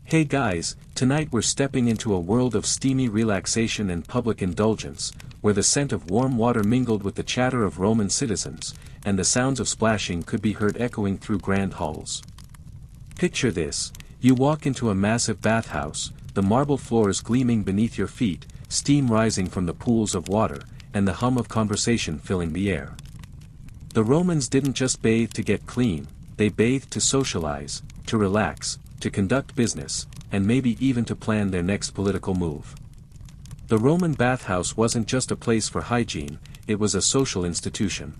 Hey guys, tonight we're stepping into a world of steamy relaxation and public indulgence, where the scent of warm water mingled with the chatter of Roman citizens, and the sounds of splashing could be heard echoing through grand halls. Picture this: you walk into a massive bathhouse, the marble floors gleaming beneath your feet, steam rising from the pools of water, and the hum of conversation filling the air. The Romans didn't just bathe to get clean, they bathed to socialize, to relax, to conduct business, and maybe even to plan their next political move. The Roman bathhouse wasn't just a place for hygiene, it was a social institution.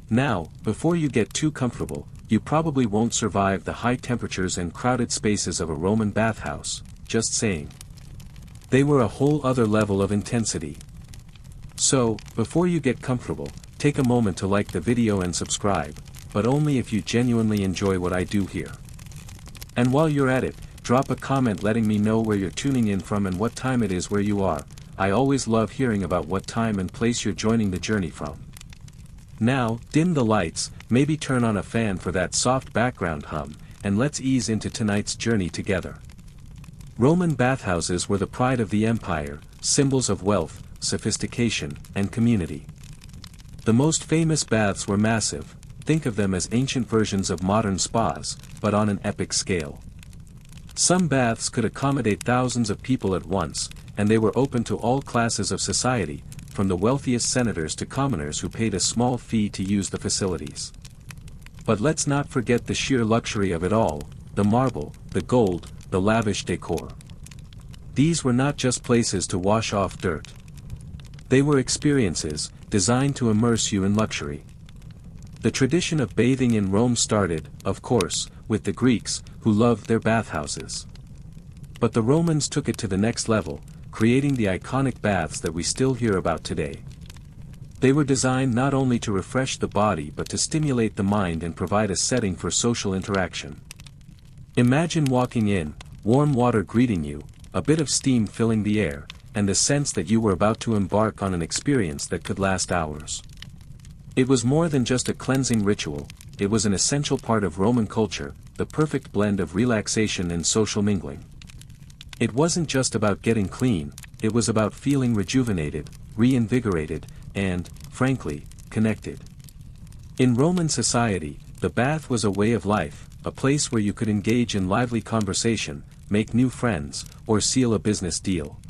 Now, before you get too comfortable, you probably won't survive the high temperatures and crowded spaces of a Roman bathhouse, just saying. They were a whole other level of intensity. So, before you get comfortable, take a moment to like the video and subscribe, but only if you genuinely enjoy what I do here. And while you're at it, drop a comment letting me know where you're tuning in from and what time it is where you are. I always love hearing about what time and place you're joining the journey from. Now, dim the lights, maybe turn on a fan for that soft background hum, and let's ease into tonight's journey together. Roman bathhouses were the pride of the empire, symbols of wealth, sophistication, and community. The most famous baths were massive. Think of them as ancient versions of modern spas, but on an epic scale. Some baths could accommodate thousands of people at once, and they were open to all classes of society, from the wealthiest senators to commoners who paid a small fee to use the facilities. But let's not forget the sheer luxury of it all: the marble, the gold, the lavish decor. These were not just places to wash off dirt. They were experiences, designed to immerse you in luxury. The tradition of bathing in Rome started, of course, with the Greeks, who loved their bathhouses. But the Romans took it to the next level, creating the iconic baths that we still hear about today. They were designed not only to refresh the body but to stimulate the mind and provide a setting for social interaction. Imagine walking in, warm water greeting you, a bit of steam filling the air, and the sense that you were about to embark on an experience that could last hours. It was more than just a cleansing ritual, it was an essential part of Roman culture, the perfect blend of relaxation and social mingling. It wasn't just about getting clean, it was about feeling rejuvenated, reinvigorated, and, frankly, connected. In Roman society, the bath was a way of life, a place where you could engage in lively conversation, make new friends, or seal a business deal.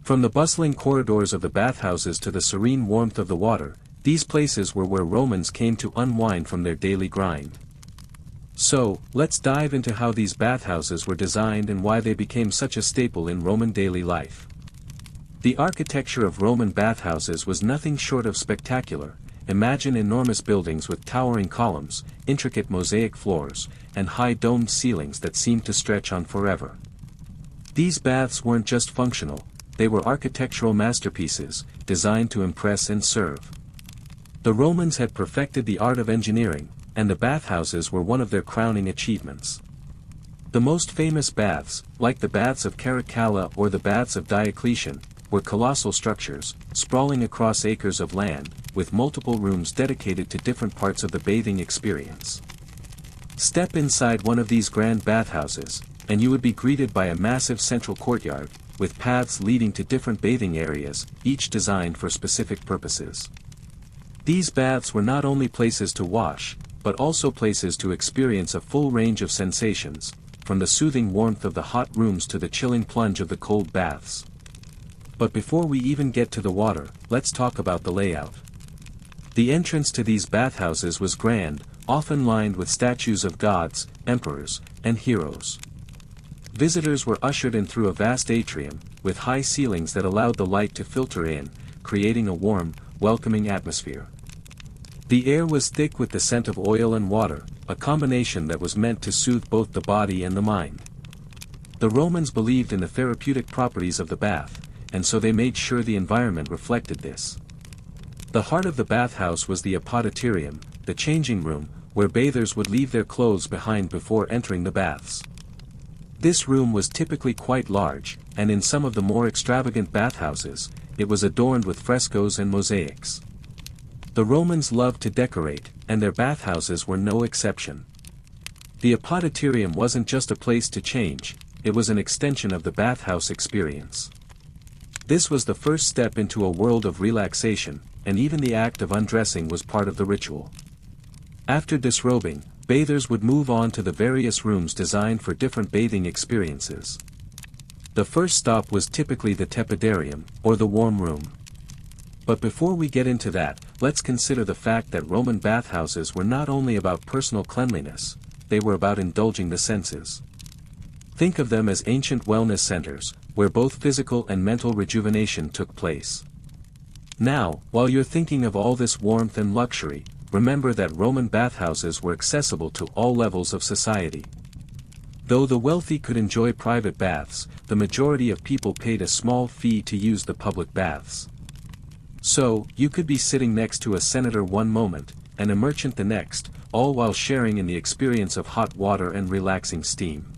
From the bustling corridors of the bathhouses to the serene warmth of the water, these places were where Romans came to unwind from their daily grind. So, let's dive into how these bathhouses were designed and why they became such a staple in Roman daily life. The architecture of Roman bathhouses was nothing short of spectacular. Imagine enormous buildings with towering columns, intricate mosaic floors, and high domed ceilings that seemed to stretch on forever. These baths weren't just functional, they were architectural masterpieces, designed to impress and serve. The Romans had perfected the art of engineering, and the bathhouses were one of their crowning achievements. The most famous baths, like the baths of Caracalla or the baths of Diocletian, were colossal structures, sprawling across acres of land, with multiple rooms dedicated to different parts of the bathing experience. Step inside one of these grand bathhouses, and you would be greeted by a massive central courtyard, with paths leading to different bathing areas, each designed for specific purposes. These baths were not only places to wash, but also places to experience a full range of sensations, from the soothing warmth of the hot rooms to the chilling plunge of the cold baths. But before we even get to the water, let's talk about the layout. The entrance to these bathhouses was grand, often lined with statues of gods, emperors, and heroes. Visitors were ushered in through a vast atrium, with high ceilings that allowed the light to filter in, creating a warm, welcoming atmosphere. The air was thick with the scent of oil and water, a combination that was meant to soothe both the body and the mind. The Romans believed in the therapeutic properties of the bath, and so they made sure the environment reflected this. The heart of the bathhouse was the apoditerium, the changing room, where bathers would leave their clothes behind before entering the baths. This room was typically quite large, and in some of the more extravagant bathhouses, it was adorned with frescoes and mosaics. The Romans loved to decorate, and their bathhouses were no exception. The apoditarium wasn't just a place to change, it was an extension of the bathhouse experience. This was the first step into a world of relaxation, and even the act of undressing was part of the ritual. After disrobing, bathers would move on to the various rooms designed for different bathing experiences. The first stop was typically the tepidarium, or the warm room. But before we get into that, let's consider the fact that Roman bathhouses were not only about personal cleanliness, they were about indulging the senses. Think of them as ancient wellness centers, where both physical and mental rejuvenation took place. Now, while you're thinking of all this warmth and luxury, remember that Roman bathhouses were accessible to all levels of society. Though the wealthy could enjoy private baths, the majority of people paid a small fee to use the public baths. So, you could be sitting next to a senator one moment, and a merchant the next, all while sharing in the experience of hot water and relaxing steam.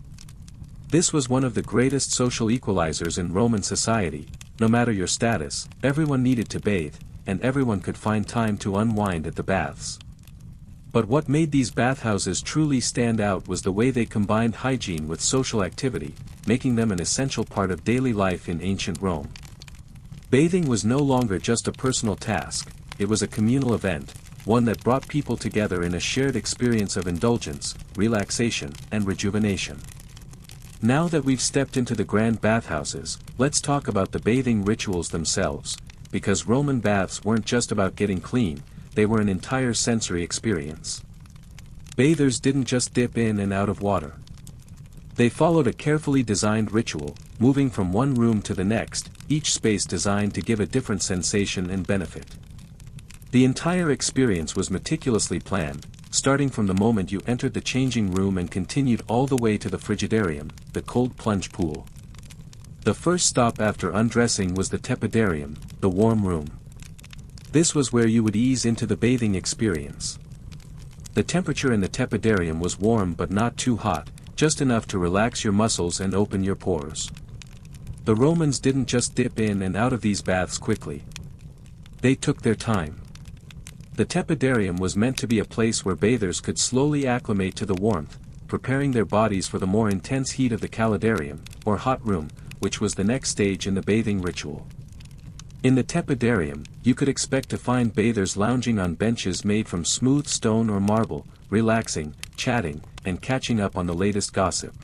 This was one of the greatest social equalizers in Roman society. No matter your status, everyone needed to bathe, and everyone could find time to unwind at the baths. But what made these bathhouses truly stand out was the way they combined hygiene with social activity, making them an essential part of daily life in ancient Rome. Bathing was no longer just a personal task, it was a communal event, one that brought people together in a shared experience of indulgence, relaxation, and rejuvenation. Now that we've stepped into the grand bathhouses, let's talk about the bathing rituals themselves, because Roman baths weren't just about getting clean, they were an entire sensory experience. Bathers didn't just dip in and out of water. They followed a carefully designed ritual, moving from one room to the next, each space designed to give a different sensation and benefit. The entire experience was meticulously planned, starting from the moment you entered the changing room and continued all the way to the frigidarium, the cold plunge pool. The first stop after undressing was the tepidarium, the warm room. This was where you would ease into the bathing experience. The temperature in the tepidarium was warm but not too hot, just enough to relax your muscles and open your pores. The Romans didn't just dip in and out of these baths quickly. They took their time. The tepidarium was meant to be a place where bathers could slowly acclimate to the warmth, preparing their bodies for the more intense heat of the calidarium, or hot room, which was the next stage in the bathing ritual. In the tepidarium, you could expect to find bathers lounging on benches made from smooth stone or marble, relaxing, chatting, and catching up on the latest gossip.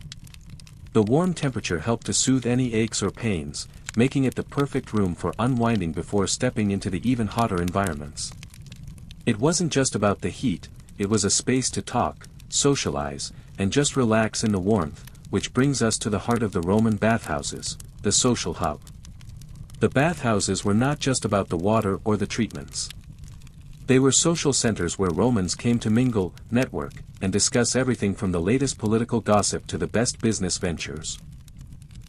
The warm temperature helped to soothe any aches or pains, making it the perfect room for unwinding before stepping into the even hotter environments. It wasn't just about the heat, it was a space to talk, socialize, and just relax in the warmth, which brings us to the heart of the Roman bathhouses, the social hub. The bathhouses were not just about the water or the treatments. They were social centers where Romans came to mingle, network, and discuss everything from the latest political gossip to the best business ventures.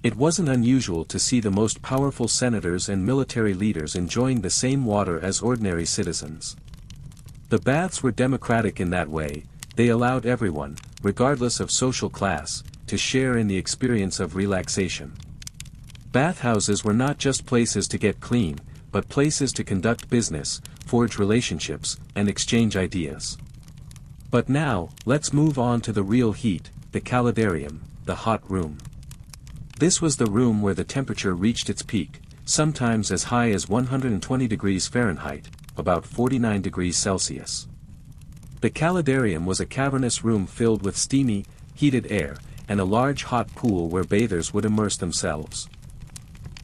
It wasn't unusual to see the most powerful senators and military leaders enjoying the same water as ordinary citizens. The baths were democratic in that way, they allowed everyone, regardless of social class, to share in the experience of relaxation. Bathhouses were not just places to get clean, but places to conduct business, forge relationships, and exchange ideas. But now, let's move on to the real heat, the calidarium, the hot room. This was the room where the temperature reached its peak, sometimes as high as 120 degrees Fahrenheit, about 49 degrees Celsius. The calidarium was a cavernous room filled with steamy, heated air, and a large hot pool where bathers would immerse themselves.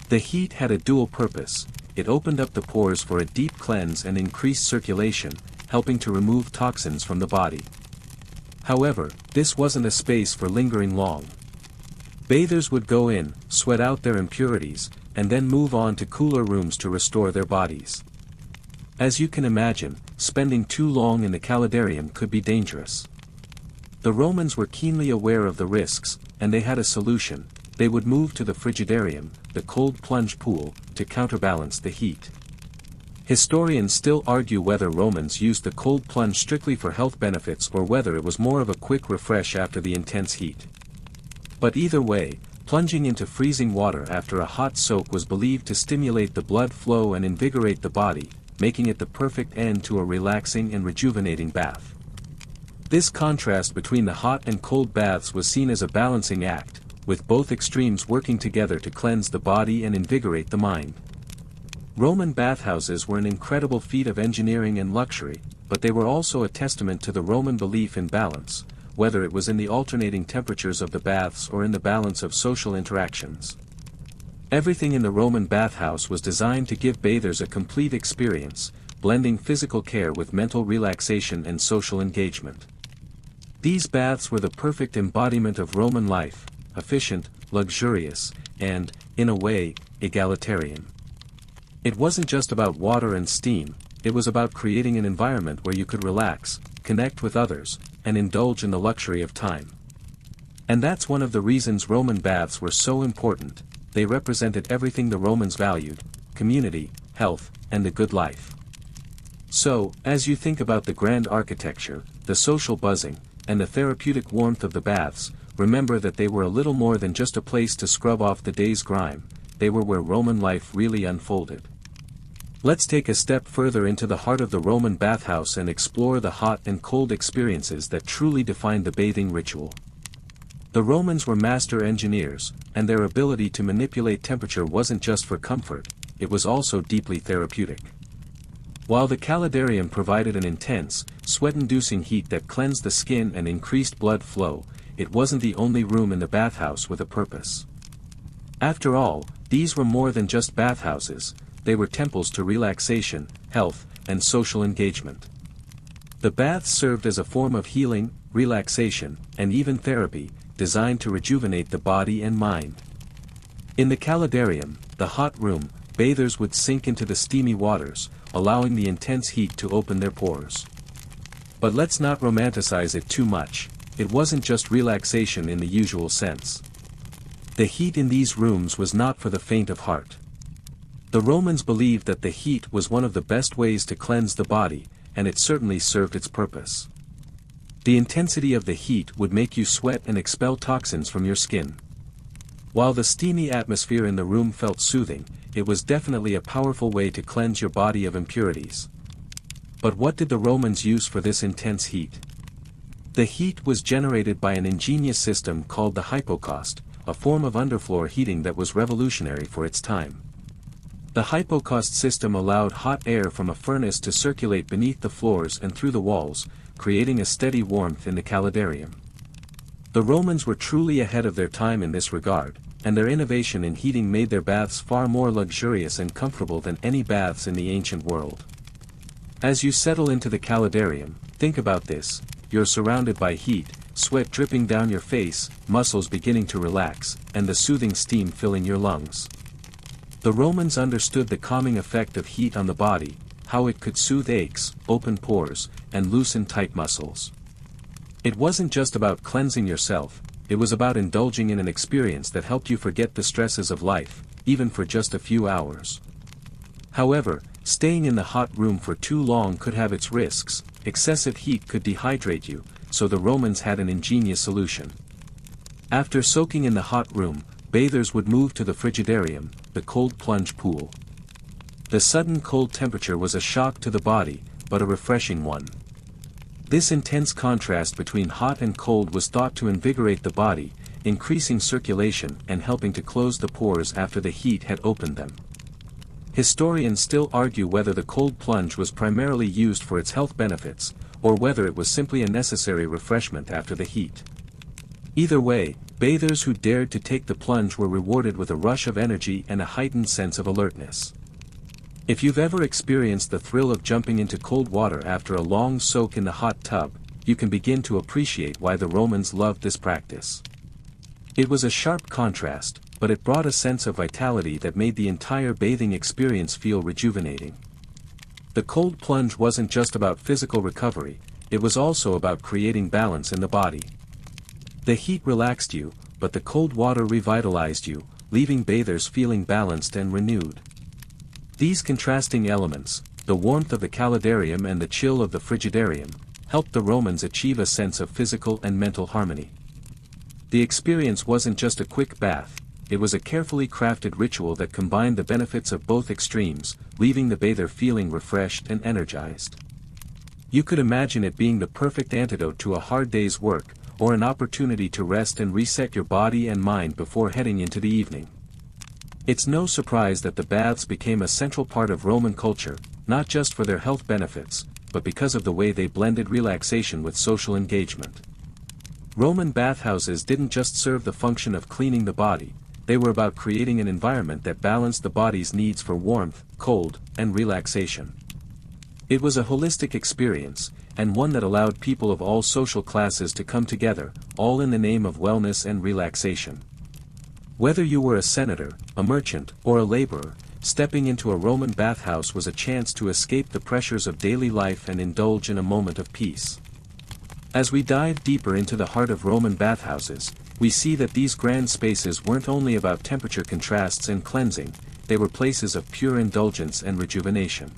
The heat had a dual purpose, it opened up the pores for a deep cleanse and increased circulation, helping to remove toxins from the body. However, this wasn't a space for lingering long. Bathers would go in, sweat out their impurities, and then move on to cooler rooms to restore their bodies. As you can imagine, spending too long in the calidarium could be dangerous. The Romans were keenly aware of the risks, and they had a solution. They would move to the frigidarium, the cold plunge pool, to counterbalance the heat. Historians still argue whether Romans used the cold plunge strictly for health benefits or whether it was more of a quick refresh after the intense heat. But either way, plunging into freezing water after a hot soak was believed to stimulate the blood flow and invigorate the body, making it the perfect end to a relaxing and rejuvenating bath. This contrast between the hot and cold baths was seen as a balancing act, with both extremes working together to cleanse the body and invigorate the mind. Roman bathhouses were an incredible feat of engineering and luxury, but they were also a testament to the Roman belief in balance, whether it was in the alternating temperatures of the baths or in the balance of social interactions. Everything in the Roman bathhouse was designed to give bathers a complete experience, blending physical care with mental relaxation and social engagement. These baths were the perfect embodiment of Roman life, efficient, luxurious, and, in a way, egalitarian. It wasn't just about water and steam, it was about creating an environment where you could relax, connect with others, and indulge in the luxury of time. And that's one of the reasons Roman baths were so important. They represented everything the Romans valued: community, health, and the good life. So, as you think about the grand architecture, the social buzzing, and the therapeutic warmth of the baths, remember that they were a little more than just a place to scrub off the day's grime. They were where Roman life really unfolded. Let's take a step further into the heart of the Roman bathhouse and explore the hot and cold experiences that truly defined the bathing ritual. The Romans were master engineers, and their ability to manipulate temperature wasn't just for comfort, it was also deeply therapeutic. While the calidarium provided an intense, sweat-inducing heat that cleansed the skin and increased blood flow, it wasn't the only room in the bathhouse with a purpose. After all, these were more than just bathhouses, they were temples to relaxation, health, and social engagement. The baths served as a form of healing, relaxation, and even therapy, designed to rejuvenate the body and mind. In the calidarium, the hot room, bathers would sink into the steamy waters, allowing the intense heat to open their pores. But let's not romanticize it too much. It wasn't just relaxation in the usual sense. The heat in these rooms was not for the faint of heart. The Romans believed that the heat was one of the best ways to cleanse the body, and it certainly served its purpose. The intensity of the heat would make you sweat and expel toxins from your skin. While the steamy atmosphere in the room felt soothing, it was definitely a powerful way to cleanse your body of impurities. But what did the Romans use for this intense heat? The heat was generated by an ingenious system called the hypocaust, a form of underfloor heating that was revolutionary for its time. The hypocaust system allowed hot air from a furnace to circulate beneath the floors and through the walls, creating a steady warmth in the calidarium. The Romans were truly ahead of their time in this regard, and their innovation in heating made their baths far more luxurious and comfortable than any baths in the ancient world. As you settle into the calidarium, think about this: you're surrounded by heat, sweat dripping down your face, muscles beginning to relax, and the soothing steam filling your lungs. The Romans understood the calming effect of heat on the body, how it could soothe aches, open pores, and loosen tight muscles. It wasn't just about cleansing yourself, it was about indulging in an experience that helped you forget the stresses of life, even for just a few hours. However, staying in the hot room for too long could have its risks. Excessive heat could dehydrate you, so the Romans had an ingenious solution. After soaking in the hot room, bathers would move to the frigidarium, the cold plunge pool. The sudden cold temperature was a shock to the body, but a refreshing one. This intense contrast between hot and cold was thought to invigorate the body, increasing circulation and helping to close the pores after the heat had opened them. Historians still argue whether the cold plunge was primarily used for its health benefits, or whether it was simply a necessary refreshment after the heat. Either way, bathers who dared to take the plunge were rewarded with a rush of energy and a heightened sense of alertness. If you've ever experienced the thrill of jumping into cold water after a long soak in the hot tub, you can begin to appreciate why the Romans loved this practice. It was a sharp contrast, but it brought a sense of vitality that made the entire bathing experience feel rejuvenating. The cold plunge wasn't just about physical recovery, it was also about creating balance in the body. The heat relaxed you, but the cold water revitalized you, leaving bathers feeling balanced and renewed. These contrasting elements, the warmth of the calidarium and the chill of the frigidarium, helped the Romans achieve a sense of physical and mental harmony. The experience wasn't just a quick bath, it was a carefully crafted ritual that combined the benefits of both extremes, leaving the bather feeling refreshed and energized. You could imagine it being the perfect antidote to a hard day's work, or an opportunity to rest and reset your body and mind before heading into the evening. It's no surprise that the baths became a central part of Roman culture, not just for their health benefits, but because of the way they blended relaxation with social engagement. Roman bathhouses didn't just serve the function of cleaning the body, they were about creating an environment that balanced the body's needs for warmth, cold, and relaxation. It was a holistic experience, and one that allowed people of all social classes to come together, all in the name of wellness and relaxation. Whether you were a senator, a merchant, or a laborer, stepping into a Roman bathhouse was a chance to escape the pressures of daily life and indulge in a moment of peace. As we dive deeper into the heart of Roman bathhouses, we see that these grand spaces weren't only about temperature contrasts and cleansing, they were places of pure indulgence and rejuvenation.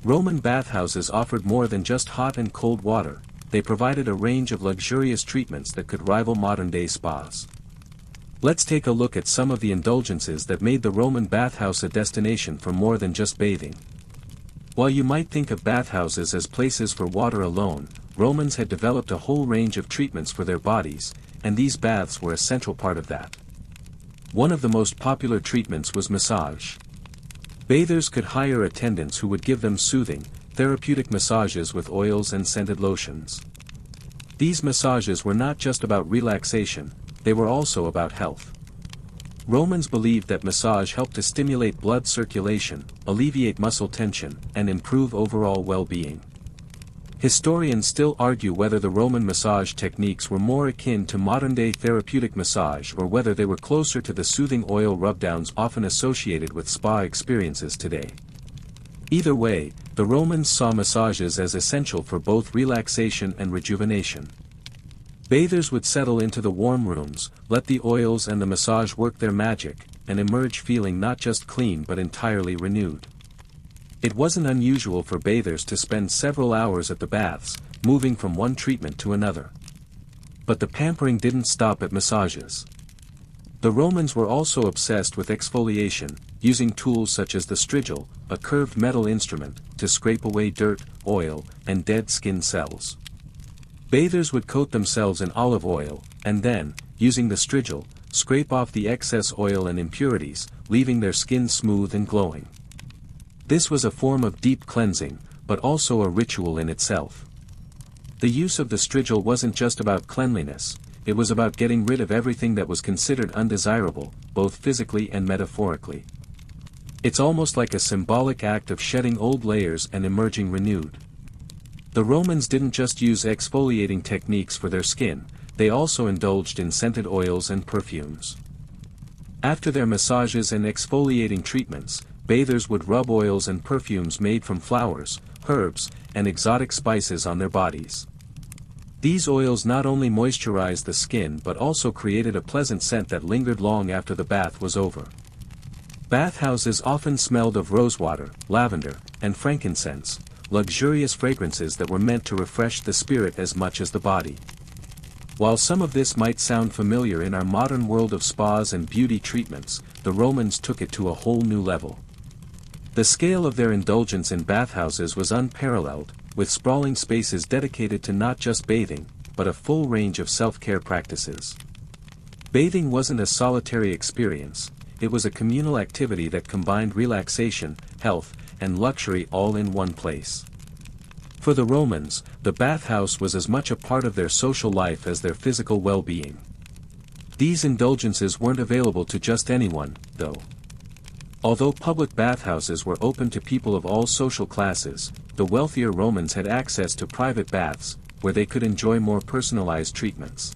Roman bathhouses offered more than just hot and cold water, they provided a range of luxurious treatments that could rival modern-day spas. Let's take a look at some of the indulgences that made the Roman bathhouse a destination for more than just bathing. While you might think of bathhouses as places for water alone, Romans had developed a whole range of treatments for their bodies, and these baths were a central part of that. One of the most popular treatments was massage. Bathers could hire attendants who would give them soothing, therapeutic massages with oils and scented lotions. These massages were not just about relaxation, they were also about health. Romans believed that massage helped to stimulate blood circulation, alleviate muscle tension, and improve overall well-being. Historians still argue whether the Roman massage techniques were more akin to modern-day therapeutic massage or whether they were closer to the soothing oil rubdowns often associated with spa experiences today. Either way, the Romans saw massages as essential for both relaxation and rejuvenation. Bathers would settle into the warm rooms, let the oils and the massage work their magic, and emerge feeling not just clean but entirely renewed. It wasn't unusual for bathers to spend several hours at the baths, moving from one treatment to another. But the pampering didn't stop at massages. The Romans were also obsessed with exfoliation, using tools such as the strigil, a curved metal instrument, to scrape away dirt, oil, and dead skin cells. Bathers would coat themselves in olive oil, and then, using the strigil, scrape off the excess oil and impurities, leaving their skin smooth and glowing. This was a form of deep cleansing, but also a ritual in itself. The use of the strigil wasn't just about cleanliness, it was about getting rid of everything that was considered undesirable, both physically and metaphorically. It's almost like a symbolic act of shedding old layers and emerging renewed. The Romans didn't just use exfoliating techniques for their skin, they also indulged in scented oils and perfumes. After their massages and exfoliating treatments, bathers would rub oils and perfumes made from flowers, herbs, and exotic spices on their bodies. These oils not only moisturized the skin but also created a pleasant scent that lingered long after the bath was over. Bathhouses often smelled of rosewater, lavender, and frankincense, luxurious fragrances that were meant to refresh the spirit as much as the body. While some of this might sound familiar in our modern world of spas and beauty treatments, the Romans took it to a whole new level. The scale of their indulgence in bathhouses was unparalleled, with sprawling spaces dedicated to not just bathing, but a full range of self-care practices. Bathing wasn't a solitary experience, it was a communal activity that combined relaxation, health, and luxury all in one place. For the Romans, the bathhouse was as much a part of their social life as their physical well-being. These indulgences weren't available to just anyone, though. Although public bathhouses were open to people of all social classes, the wealthier Romans had access to private baths, where they could enjoy more personalized treatments.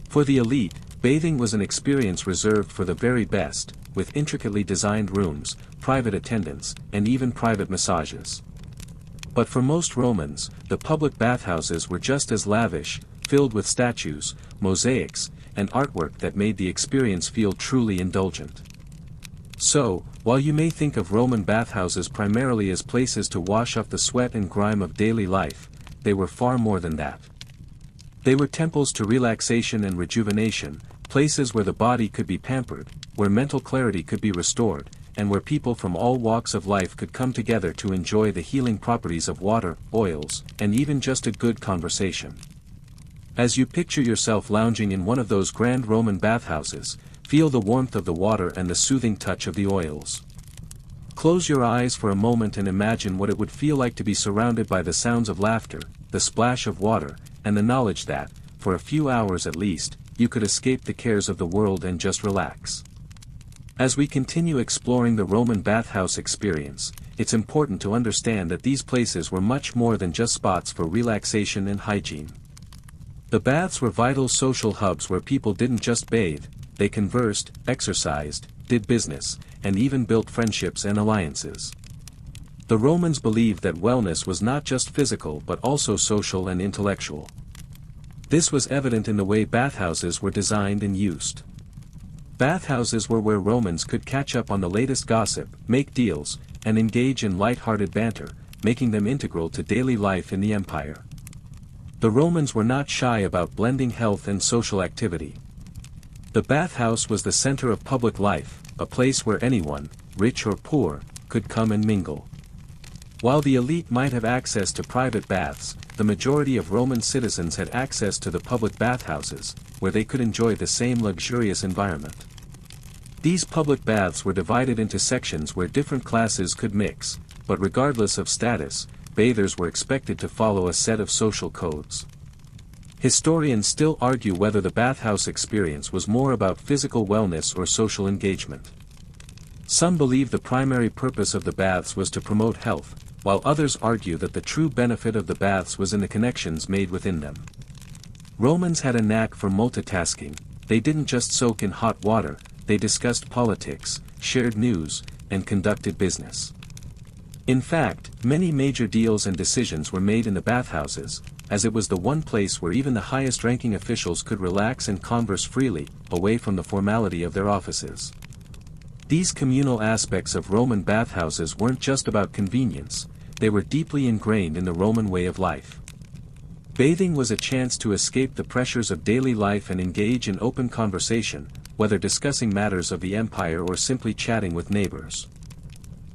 For the elite, bathing was an experience reserved for the very best, with intricately designed rooms, private attendants, and even private massages. But for most Romans, the public bathhouses were just as lavish, filled with statues, mosaics, and artwork that made the experience feel truly indulgent. So, while you may think of Roman bathhouses primarily as places to wash off the sweat and grime of daily life, they were far more than that. They were temples to relaxation and rejuvenation, places where the body could be pampered, where mental clarity could be restored, and where people from all walks of life could come together to enjoy the healing properties of water, oils, and even just a good conversation. As you picture yourself lounging in one of those grand Roman bathhouses, feel the warmth of the water and the soothing touch of the oils. Close your eyes for a moment and imagine what it would feel like to be surrounded by the sounds of laughter, the splash of water, and the knowledge that, for a few hours at least, you could escape the cares of the world and just relax. As we continue exploring the Roman bathhouse experience, it's important to understand that these places were much more than just spots for relaxation and hygiene. The baths were vital social hubs where people didn't just bathe, they conversed, exercised, did business, and even built friendships and alliances. The Romans believed that wellness was not just physical but also social and intellectual. This was evident in the way bathhouses were designed and used. Bathhouses were where Romans could catch up on the latest gossip, make deals, and engage in light-hearted banter, making them integral to daily life in the empire. The Romans were not shy about blending health and social activity. The bathhouse was the center of public life, a place where anyone, rich or poor, could come and mingle. While the elite might have access to private baths, the majority of Roman citizens had access to the public bathhouses, where they could enjoy the same luxurious environment. These public baths were divided into sections where different classes could mix, but regardless of status, bathers were expected to follow a set of social codes. Historians still argue whether the bathhouse experience was more about physical wellness or social engagement. Some believe the primary purpose of the baths was to promote health, while others argue that the true benefit of the baths was in the connections made within them. Romans had a knack for multitasking. They didn't just soak in hot water, they discussed politics, shared news, and conducted business. In fact, many major deals and decisions were made in the bathhouses, as it was the one place where even the highest-ranking officials could relax and converse freely, away from the formality of their offices. These communal aspects of Roman bathhouses weren't just about convenience, they were deeply ingrained in the Roman way of life. Bathing was a chance to escape the pressures of daily life and engage in open conversation, whether discussing matters of the empire or simply chatting with neighbors.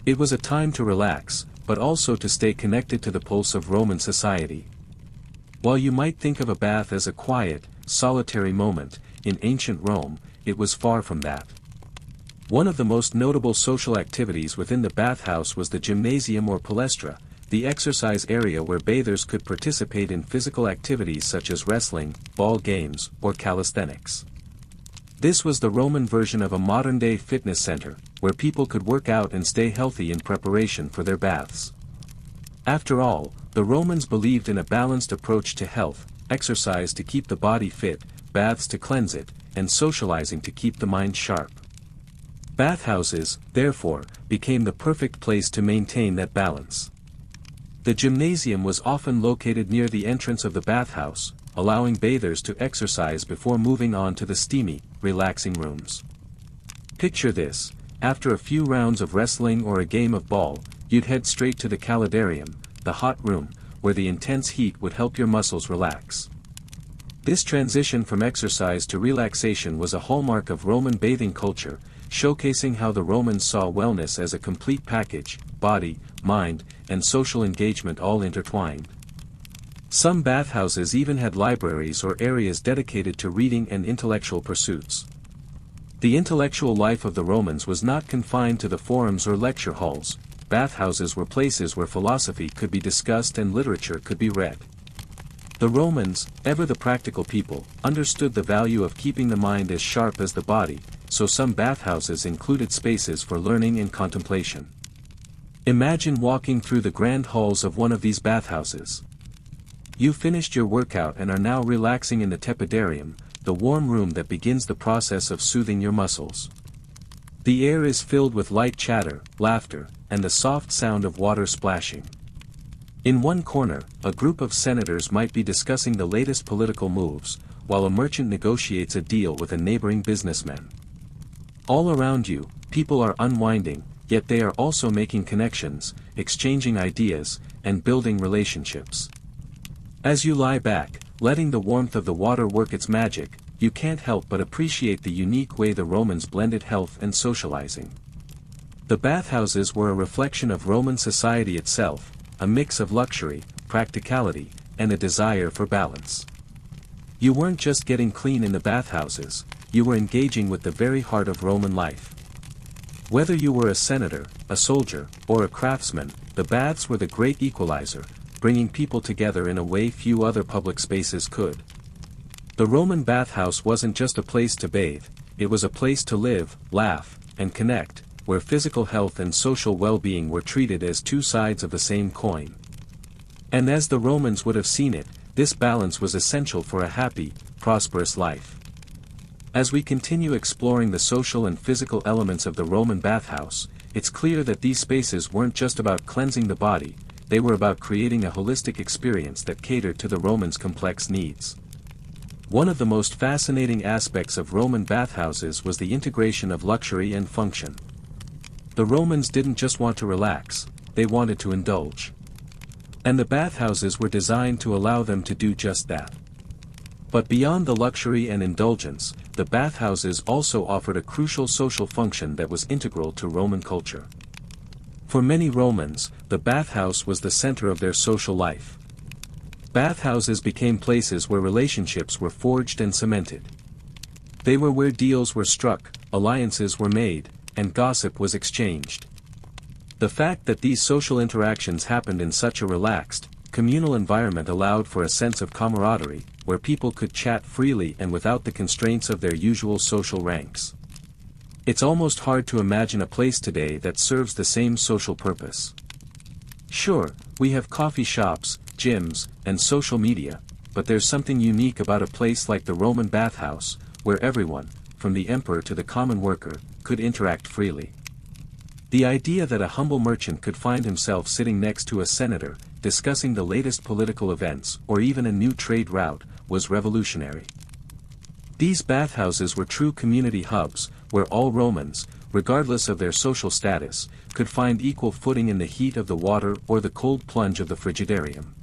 It was a time to relax, but also to stay connected to the pulse of Roman society. While you might think of a bath as a quiet, solitary moment, in ancient Rome, it was far from that. One of the most notable social activities within the bathhouse was the gymnasium or palestra, the exercise area where bathers could participate in physical activities such as wrestling, ball games, or calisthenics. This was the Roman version of a modern-day fitness center, where people could work out and stay healthy in preparation for their baths. After all, the Romans believed in a balanced approach to health, exercise to keep the body fit, baths to cleanse it, and socializing to keep the mind sharp. Bathhouses, therefore, became the perfect place to maintain that balance. The gymnasium was often located near the entrance of the bathhouse, allowing bathers to exercise before moving on to the steamy, relaxing rooms. Picture this: after a few rounds of wrestling or a game of ball, you'd head straight to the calidarium, the hot room, where the intense heat would help your muscles relax. This transition from exercise to relaxation was a hallmark of Roman bathing culture, showcasing how the Romans saw wellness as a complete package: body, mind, and social engagement all intertwined. Some bathhouses even had libraries or areas dedicated to reading and intellectual pursuits. The intellectual life of the Romans was not confined to the forums or lecture halls. Bathhouses were places where philosophy could be discussed and literature could be read. The Romans, ever the practical people, understood the value of keeping the mind as sharp as the body, so some bathhouses included spaces for learning and contemplation. Imagine walking through the grand halls of one of these bathhouses. You finished your workout and are now relaxing in the tepidarium, the warm room that begins the process of soothing your muscles. The air is filled with light chatter, laughter, and the soft sound of water splashing. In one corner, a group of senators might be discussing the latest political moves, while a merchant negotiates a deal with a neighboring businessman. All around you, people are unwinding, yet they are also making connections, exchanging ideas, and building relationships. As you lie back, letting the warmth of the water work its magic, you can't help but appreciate the unique way the Romans blended health and socializing. The bathhouses were a reflection of Roman society itself, a mix of luxury, practicality, and a desire for balance. You weren't just getting clean in the bathhouses, you were engaging with the very heart of Roman life. Whether you were a senator, a soldier, or a craftsman, the baths were the great equalizer, bringing people together in a way few other public spaces could. The Roman bathhouse wasn't just a place to bathe, it was a place to live, laugh, and connect, where physical health and social well-being were treated as two sides of the same coin. And as the Romans would have seen it, this balance was essential for a happy, prosperous life. As we continue exploring the social and physical elements of the Roman bathhouse, it's clear that these spaces weren't just about cleansing the body, they were about creating a holistic experience that catered to the Romans' complex needs. One of the most fascinating aspects of Roman bathhouses was the integration of luxury and function. The Romans didn't just want to relax, they wanted to indulge. And the bathhouses were designed to allow them to do just that. But beyond the luxury and indulgence, the bathhouses also offered a crucial social function that was integral to Roman culture. For many Romans, the bathhouse was the center of their social life. Bathhouses became places where relationships were forged and cemented. They were where deals were struck, alliances were made, and gossip was exchanged. The fact that these social interactions happened in such a relaxed, communal environment allowed for a sense of camaraderie, where people could chat freely and without the constraints of their usual social ranks. It's almost hard to imagine a place today that serves the same social purpose. Sure, we have coffee shops, gyms, and social media, but there's something unique about a place like the Roman bathhouse, where everyone, from the emperor to the common worker, could interact freely. The idea that a humble merchant could find himself sitting next to a senator, discussing the latest political events or even a new trade route, was revolutionary. These bathhouses were true community hubs, where all Romans, regardless of their social status, could find equal footing in the heat of the water or the cold plunge of the frigidarium.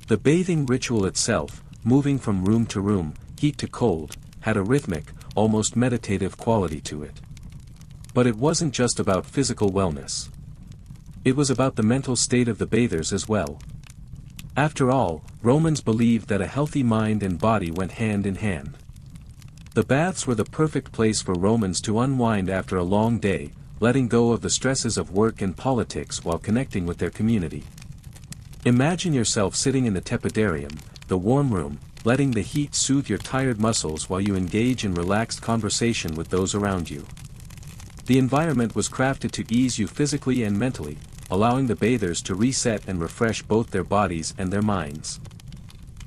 The bathing ritual itself, moving from room to room, heat to cold, had a rhythmic, almost meditative quality to it. But it wasn't just about physical wellness. It was about the mental state of the bathers as well. After all, Romans believed that a healthy mind and body went hand in hand. The baths were the perfect place for Romans to unwind after a long day, letting go of the stresses of work and politics while connecting with their community. Imagine yourself sitting in the tepidarium, the warm room, letting the heat soothe your tired muscles while you engage in relaxed conversation with those around you. The environment was crafted to ease you physically and mentally, allowing the bathers to reset and refresh both their bodies and their minds.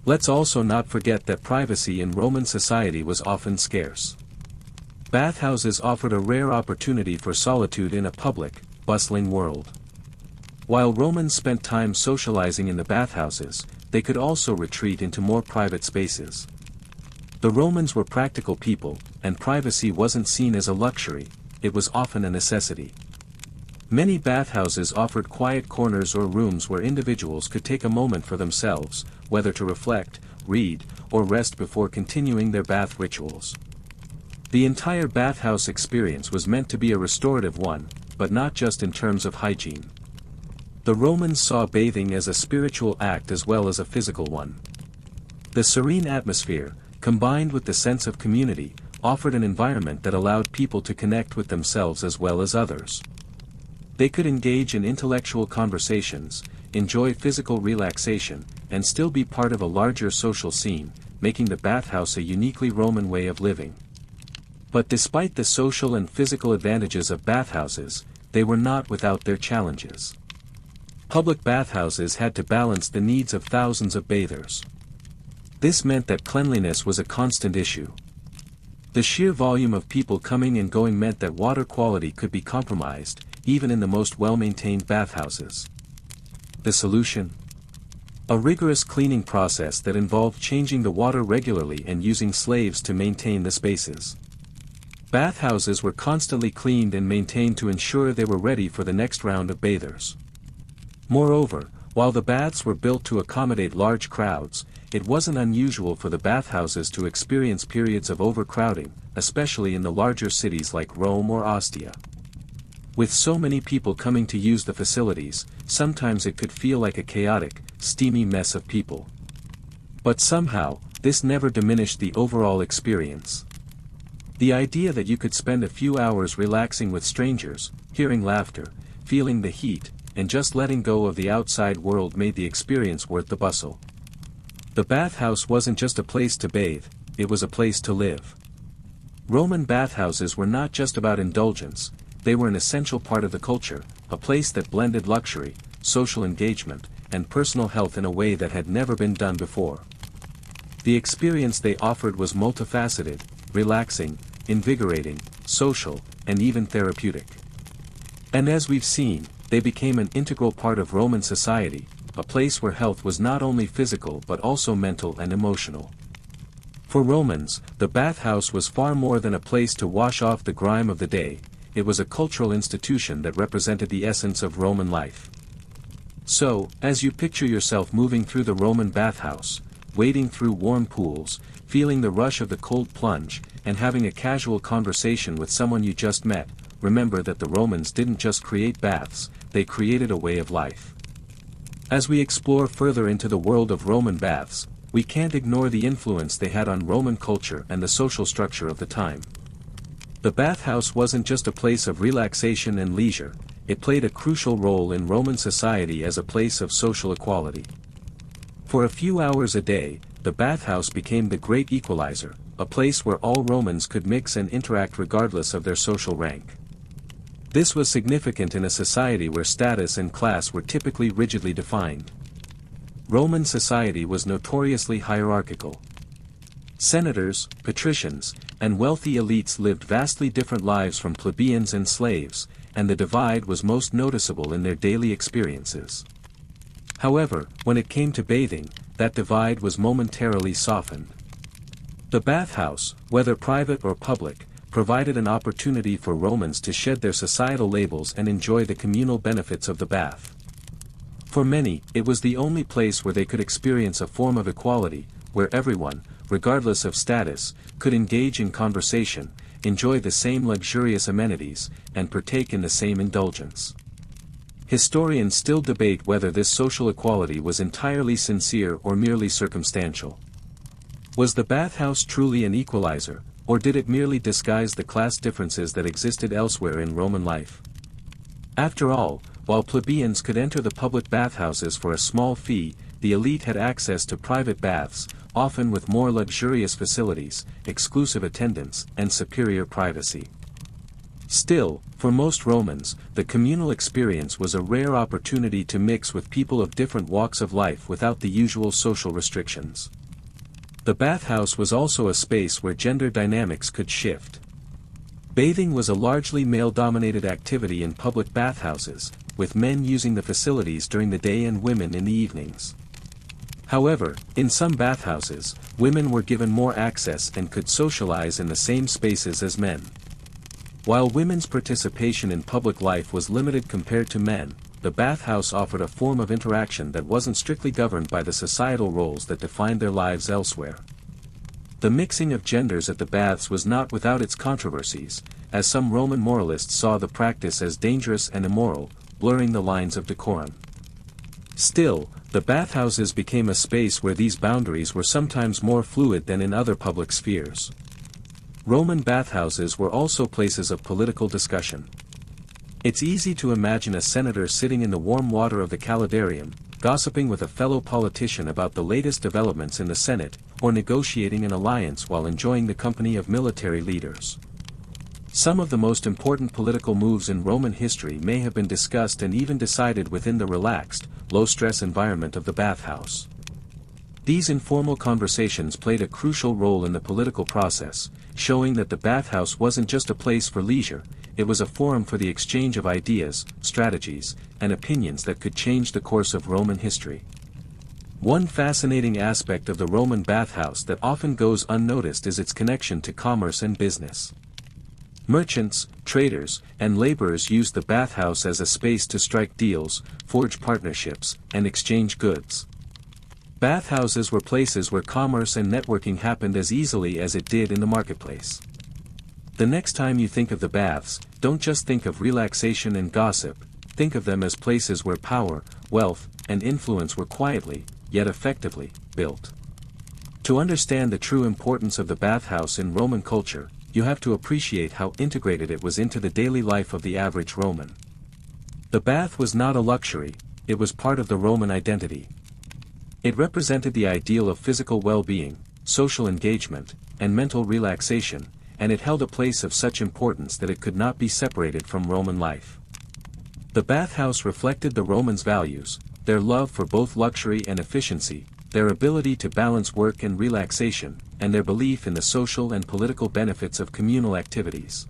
Let's also not forget that privacy in Roman society was often scarce. Bathhouses offered a rare opportunity for solitude in a public, bustling world. While Romans spent time socializing in the bathhouses, they could also retreat into more private spaces. The Romans were practical people, and privacy wasn't seen as a luxury, it was often a necessity. Many bathhouses offered quiet corners or rooms where individuals could take a moment for themselves, whether to reflect, read, or rest before continuing their bath rituals. The entire bathhouse experience was meant to be a restorative one, but not just in terms of hygiene. The Romans saw bathing as a spiritual act as well as a physical one. The serene atmosphere, combined with the sense of community, offered an environment that allowed people to connect with themselves as well as others. They could engage in intellectual conversations, enjoy physical relaxation, and still be part of a larger social scene, making the bathhouse a uniquely Roman way of living. But despite the social and physical advantages of bathhouses, they were not without their challenges. Public bathhouses had to balance the needs of thousands of bathers. This meant that cleanliness was a constant issue. The sheer volume of people coming and going meant that water quality could be compromised, even in the most well-maintained bathhouses. The solution? A rigorous cleaning process that involved changing the water regularly and using slaves to maintain the spaces. Bathhouses were constantly cleaned and maintained to ensure they were ready for the next round of bathers. Moreover, while the baths were built to accommodate large crowds, it wasn't unusual for the bathhouses to experience periods of overcrowding, especially in the larger cities like Rome or Ostia. With so many people coming to use the facilities, sometimes it could feel like a chaotic, steamy mess of people. But somehow, this never diminished the overall experience. The idea that you could spend a few hours relaxing with strangers, hearing laughter, feeling the heat, and just letting go of the outside world made the experience worth the bustle. The bathhouse wasn't just a place to bathe, it was a place to live. Roman bathhouses were not just about indulgence, they were an essential part of the culture, a place that blended luxury, social engagement, and personal health in a way that had never been done before. The experience they offered was multifaceted, relaxing, invigorating, social, and even therapeutic. And as we've seen, they became an integral part of Roman society, a place where health was not only physical but also mental and emotional. For Romans, the bathhouse was far more than a place to wash off the grime of the day, it was a cultural institution that represented the essence of Roman life. So, as you picture yourself moving through the Roman bathhouse, wading through warm pools, feeling the rush of the cold plunge, and having a casual conversation with someone you just met, remember that the Romans didn't just create baths, they created a way of life. As we explore further into the world of Roman baths, we can't ignore the influence they had on Roman culture and the social structure of the time. The bathhouse wasn't just a place of relaxation and leisure, it played a crucial role in Roman society as a place of social equality. For a few hours a day, the bathhouse became the great equalizer, a place where all Romans could mix and interact regardless of their social rank. This was significant in a society where status and class were typically rigidly defined. Roman society was notoriously hierarchical. Senators, patricians, and wealthy elites lived vastly different lives from plebeians and slaves, and the divide was most noticeable in their daily experiences. However, when it came to bathing, that divide was momentarily softened. The bathhouse, whether private or public, provided an opportunity for Romans to shed their societal labels and enjoy the communal benefits of the bath. For many, it was the only place where they could experience a form of equality, where everyone, regardless of status, could engage in conversation, enjoy the same luxurious amenities, and partake in the same indulgence. Historians still debate whether this social equality was entirely sincere or merely circumstantial. Was the bathhouse truly an equalizer, or did it merely disguise the class differences that existed elsewhere in Roman life? After all, while plebeians could enter the public bathhouses for a small fee, the elite had access to private baths, often with more luxurious facilities, exclusive attendance, and superior privacy. Still, for most Romans, the communal experience was a rare opportunity to mix with people of different walks of life without the usual social restrictions. The bathhouse was also a space where gender dynamics could shift. Bathing was a largely male-dominated activity in public bathhouses, with men using the facilities during the day and women in the evenings. However, in some bathhouses, women were given more access and could socialize in the same spaces as men. While women's participation in public life was limited compared to men, the bathhouse offered a form of interaction that wasn't strictly governed by the societal roles that defined their lives elsewhere. The mixing of genders at the baths was not without its controversies, as some Roman moralists saw the practice as dangerous and immoral, blurring the lines of decorum. Still, the bathhouses became a space where these boundaries were sometimes more fluid than in other public spheres. Roman bathhouses were also places of political discussion. It's easy to imagine a senator sitting in the warm water of the Calidarium, gossiping with a fellow politician about the latest developments in the Senate, or negotiating an alliance while enjoying the company of military leaders. Some of the most important political moves in Roman history may have been discussed and even decided within the relaxed, low-stress environment of the bathhouse. These informal conversations played a crucial role in the political process, showing that the bathhouse wasn't just a place for leisure, it was a forum for the exchange of ideas, strategies, and opinions that could change the course of Roman history. One fascinating aspect of the Roman bathhouse that often goes unnoticed is its connection to commerce and business. Merchants, traders, and laborers used the bathhouse as a space to strike deals, forge partnerships, and exchange goods. Bathhouses were places where commerce and networking happened as easily as it did in the marketplace. The next time you think of the baths, don't just think of relaxation and gossip, think of them as places where power, wealth, and influence were quietly, yet effectively, built. To understand the true importance of the bathhouse in Roman culture, you have to appreciate how integrated it was into the daily life of the average Roman. The bath was not a luxury, it was part of the Roman identity. It represented the ideal of physical well-being, social engagement, and mental relaxation, and it held a place of such importance that it could not be separated from Roman life. The bathhouse reflected the Romans' values, their love for both luxury and efficiency, their ability to balance work and relaxation, and their belief in the social and political benefits of communal activities.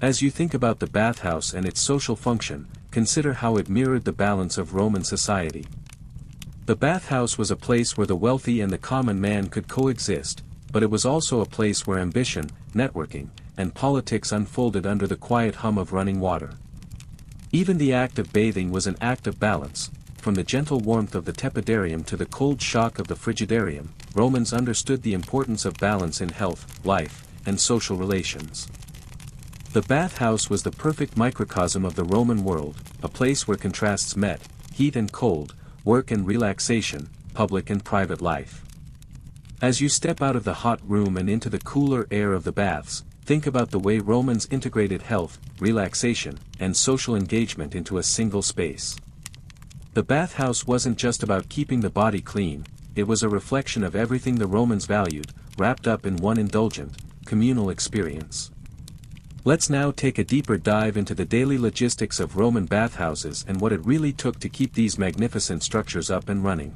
As you think about the bathhouse and its social function, consider how it mirrored the balance of Roman society. The bathhouse was a place where the wealthy and the common man could coexist, but it was also a place where ambition, networking, and politics unfolded under the quiet hum of running water. Even the act of bathing was an act of balance. From the gentle warmth of the tepidarium to the cold shock of the frigidarium, Romans understood the importance of balance in health, life, and social relations. The bathhouse was the perfect microcosm of the Roman world, a place where contrasts met, heat and cold, work and relaxation, public and private life. As you step out of the hot room and into the cooler air of the baths, think about the way Romans integrated health, relaxation, and social engagement into a single space. The bathhouse wasn't just about keeping the body clean, it was a reflection of everything the Romans valued, wrapped up in one indulgent, communal experience. Let's now take a deeper dive into the daily logistics of Roman bathhouses and what it really took to keep these magnificent structures up and running.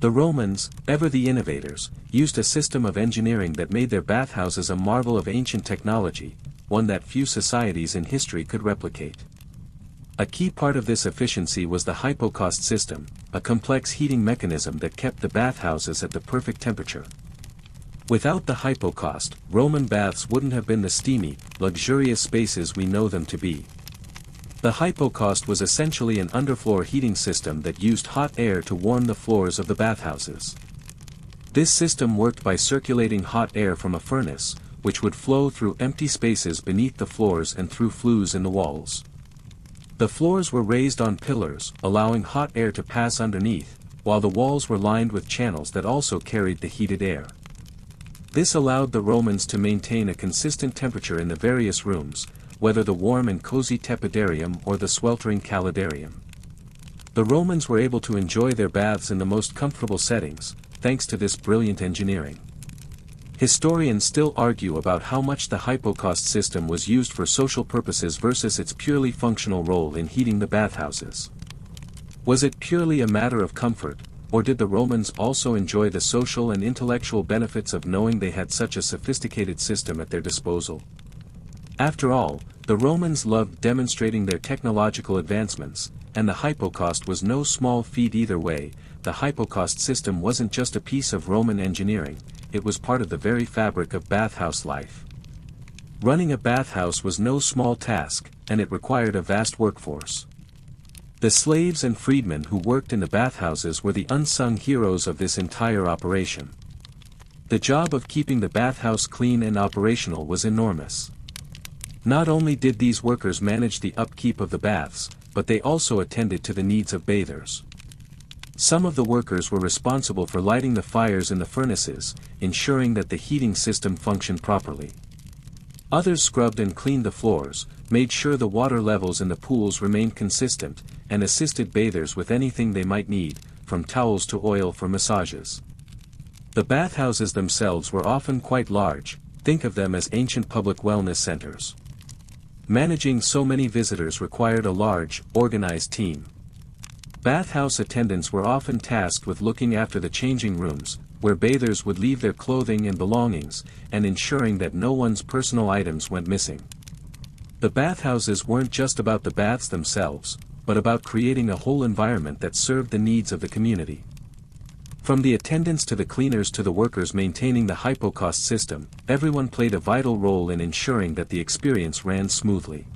The Romans, ever the innovators, used a system of engineering that made their bathhouses a marvel of ancient technology, one that few societies in history could replicate. A key part of this efficiency was the hypocaust system, a complex heating mechanism that kept the bathhouses at the perfect temperature. Without the hypocaust, Roman baths wouldn't have been the steamy, luxurious spaces we know them to be. The hypocaust was essentially an underfloor heating system that used hot air to warm the floors of the bathhouses. This system worked by circulating hot air from a furnace, which would flow through empty spaces beneath the floors and through flues in the walls. The floors were raised on pillars, allowing hot air to pass underneath, while the walls were lined with channels that also carried the heated air. This allowed the Romans to maintain a consistent temperature in the various rooms, whether the warm and cozy tepidarium or the sweltering calidarium. The Romans were able to enjoy their baths in the most comfortable settings, thanks to this brilliant engineering. Historians still argue about how much the hypocaust system was used for social purposes versus its purely functional role in heating the bathhouses. Was it purely a matter of comfort, or did the Romans also enjoy the social and intellectual benefits of knowing they had such a sophisticated system at their disposal? After all, the Romans loved demonstrating their technological advancements, and the hypocaust was no small feat either way. The hypocaust system wasn't just a piece of Roman engineering, it was part of the very fabric of bathhouse life. Running a bathhouse was no small task, and it required a vast workforce. The slaves and freedmen who worked in the bathhouses were the unsung heroes of this entire operation. The job of keeping the bathhouse clean and operational was enormous. Not only did these workers manage the upkeep of the baths, but they also attended to the needs of bathers. Some of the workers were responsible for lighting the fires in the furnaces, ensuring that the heating system functioned properly. Others scrubbed and cleaned the floors, made sure the water levels in the pools remained consistent, and assisted bathers with anything they might need, from towels to oil for massages. The bathhouses themselves were often quite large, think of them as ancient public wellness centers. Managing so many visitors required a large, organized team. Bathhouse attendants were often tasked with looking after the changing rooms, where bathers would leave their clothing and belongings, and ensuring that no one's personal items went missing. The bathhouses weren't just about the baths themselves, but about creating a whole environment that served the needs of the community. From the attendants to the cleaners to the workers maintaining the hypocaust system, everyone played a vital role in ensuring that the experience ran smoothly.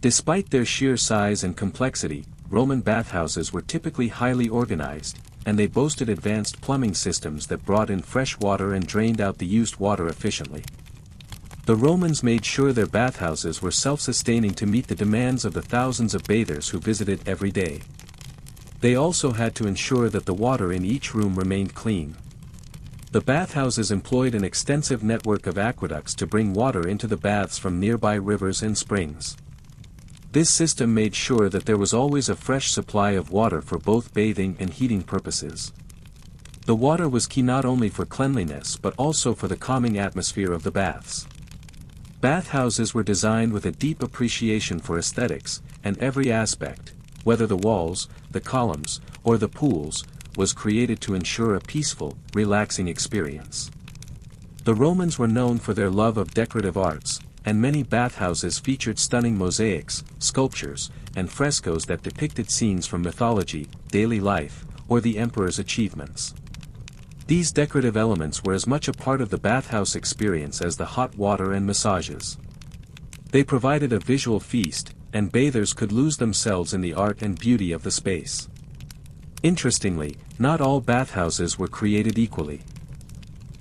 Despite their sheer size and complexity, Roman bathhouses were typically highly organized, and they boasted advanced plumbing systems that brought in fresh water and drained out the used water efficiently. The Romans made sure their bathhouses were self-sustaining to meet the demands of the thousands of bathers who visited every day. They also had to ensure that the water in each room remained clean. The bathhouses employed an extensive network of aqueducts to bring water into the baths from nearby rivers and springs. This system made sure that there was always a fresh supply of water for both bathing and heating purposes. The water was key not only for cleanliness but also for the calming atmosphere of the baths. Bathhouses were designed with a deep appreciation for aesthetics, and every aspect, whether the walls, the columns, or the pools, was created to ensure a peaceful, relaxing experience. The Romans were known for their love of decorative arts, and many bathhouses featured stunning mosaics, sculptures, and frescoes that depicted scenes from mythology, daily life, or the emperor's achievements. These decorative elements were as much a part of the bathhouse experience as the hot water and massages. They provided a visual feast, and bathers could lose themselves in the art and beauty of the space. Interestingly, not all bathhouses were created equally.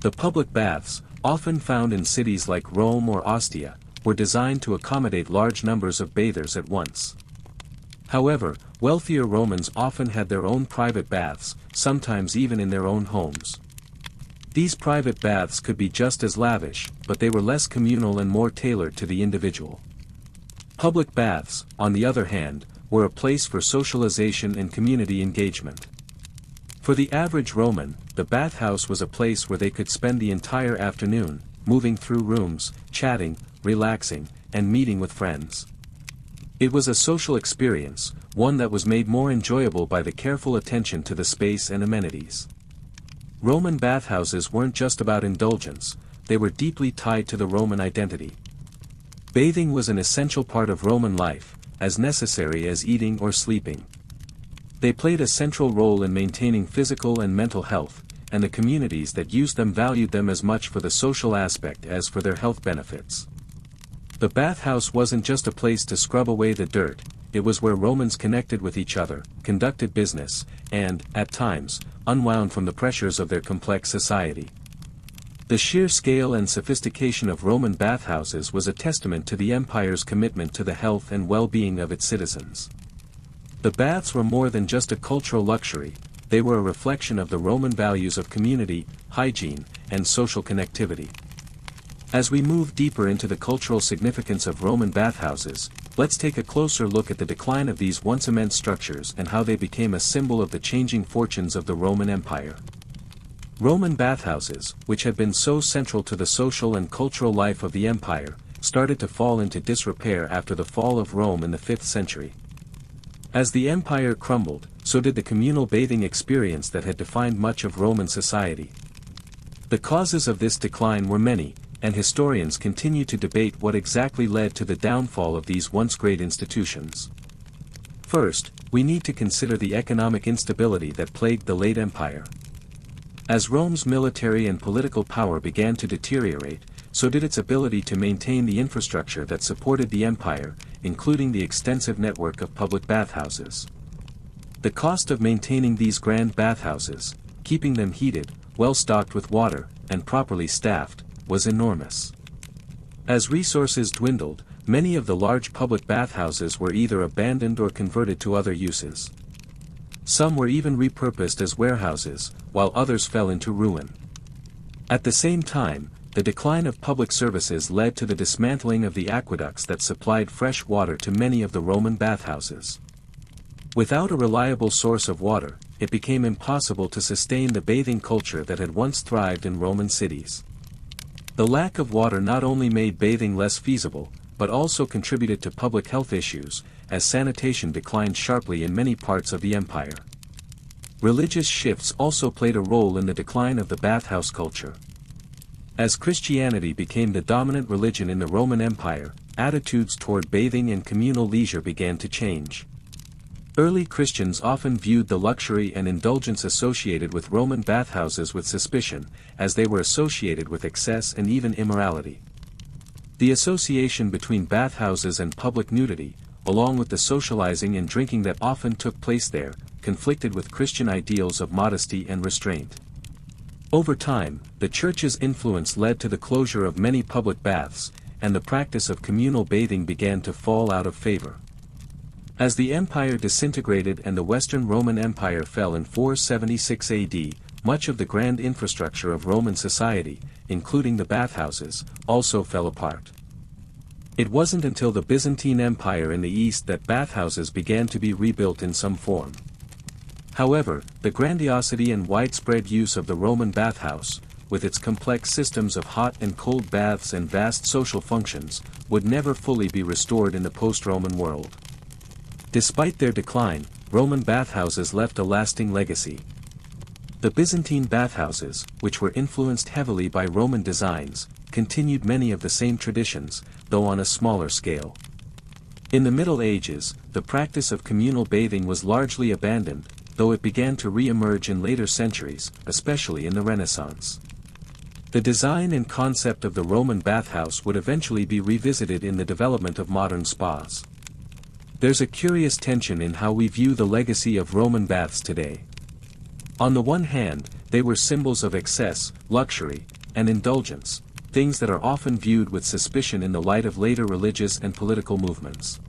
The public baths, often found in cities like Rome or Ostia, were designed to accommodate large numbers of bathers at once. However, wealthier Romans often had their own private baths, sometimes even in their own homes. These private baths could be just as lavish, but they were less communal and more tailored to the individual. Public baths, on the other hand, were a place for socialization and community engagement. For the average Roman, the bathhouse was a place where they could spend the entire afternoon, moving through rooms, chatting, relaxing, and meeting with friends. It was a social experience, one that was made more enjoyable by the careful attention to the space and amenities. Roman bathhouses weren't just about indulgence, they were deeply tied to the Roman identity. Bathing was an essential part of Roman life, as necessary as eating or sleeping. They played a central role in maintaining physical and mental health, and the communities that used them valued them as much for the social aspect as for their health benefits. The bathhouse wasn't just a place to scrub away the dirt, it was where Romans connected with each other, conducted business, and, at times, unwound from the pressures of their complex society. The sheer scale and sophistication of Roman bathhouses was a testament to the empire's commitment to the health and well-being of its citizens. The baths were more than just a cultural luxury, they were a reflection of the Roman values of community, hygiene, and social connectivity. As we move deeper into the cultural significance of Roman bathhouses, let's take a closer look at the decline of these once immense structures and how they became a symbol of the changing fortunes of the Roman Empire. Roman bathhouses, which had been so central to the social and cultural life of the empire, started to fall into disrepair after the fall of Rome in the 5th century. As the empire crumbled, so did the communal bathing experience that had defined much of Roman society. The causes of this decline were many, and historians continue to debate what exactly led to the downfall of these once great institutions. First, we need to consider the economic instability that plagued the late empire. As Rome's military and political power began to deteriorate, so did its ability to maintain the infrastructure that supported the empire, including the extensive network of public bathhouses. The cost of maintaining these grand bathhouses, keeping them heated, well-stocked with water, and properly staffed, was enormous. As resources dwindled, many of the large public bathhouses were either abandoned or converted to other uses. Some were even repurposed as warehouses, while others fell into ruin. At the same time, the decline of public services led to the dismantling of the aqueducts that supplied fresh water to many of the Roman bathhouses. Without a reliable source of water, it became impossible to sustain the bathing culture that had once thrived in Roman cities. The lack of water not only made bathing less feasible, but also contributed to public health issues, as sanitation declined sharply in many parts of the empire. Religious shifts also played a role in the decline of the bathhouse culture. As Christianity became the dominant religion in the Roman Empire, attitudes toward bathing and communal leisure began to change. Early Christians often viewed the luxury and indulgence associated with Roman bathhouses with suspicion, as they were associated with excess and even immorality. The association between bathhouses and public nudity, along with the socializing and drinking that often took place there, conflicted with Christian ideals of modesty and restraint. Over time, the Church's influence led to the closure of many public baths, and the practice of communal bathing began to fall out of favor. As the empire disintegrated and the Western Roman Empire fell in 476 AD, much of the grand infrastructure of Roman society, including the bathhouses, also fell apart. It wasn't until the Byzantine Empire in the east that bathhouses began to be rebuilt in some form. However, the grandiosity and widespread use of the Roman bathhouse, with its complex systems of hot and cold baths and vast social functions, would never fully be restored in the post-Roman world. Despite their decline, Roman bathhouses left a lasting legacy. The Byzantine bathhouses, which were influenced heavily by Roman designs, continued many of the same traditions, though on a smaller scale. In the Middle Ages, the practice of communal bathing was largely abandoned, though it began to re-emerge in later centuries, especially in the Renaissance. The design and concept of the Roman bathhouse would eventually be revisited in the development of modern spas. There's a curious tension in how we view the legacy of Roman baths today. On the one hand, they were symbols of excess, luxury, and indulgence, things that are often viewed with suspicion in the light of later religious and political movements.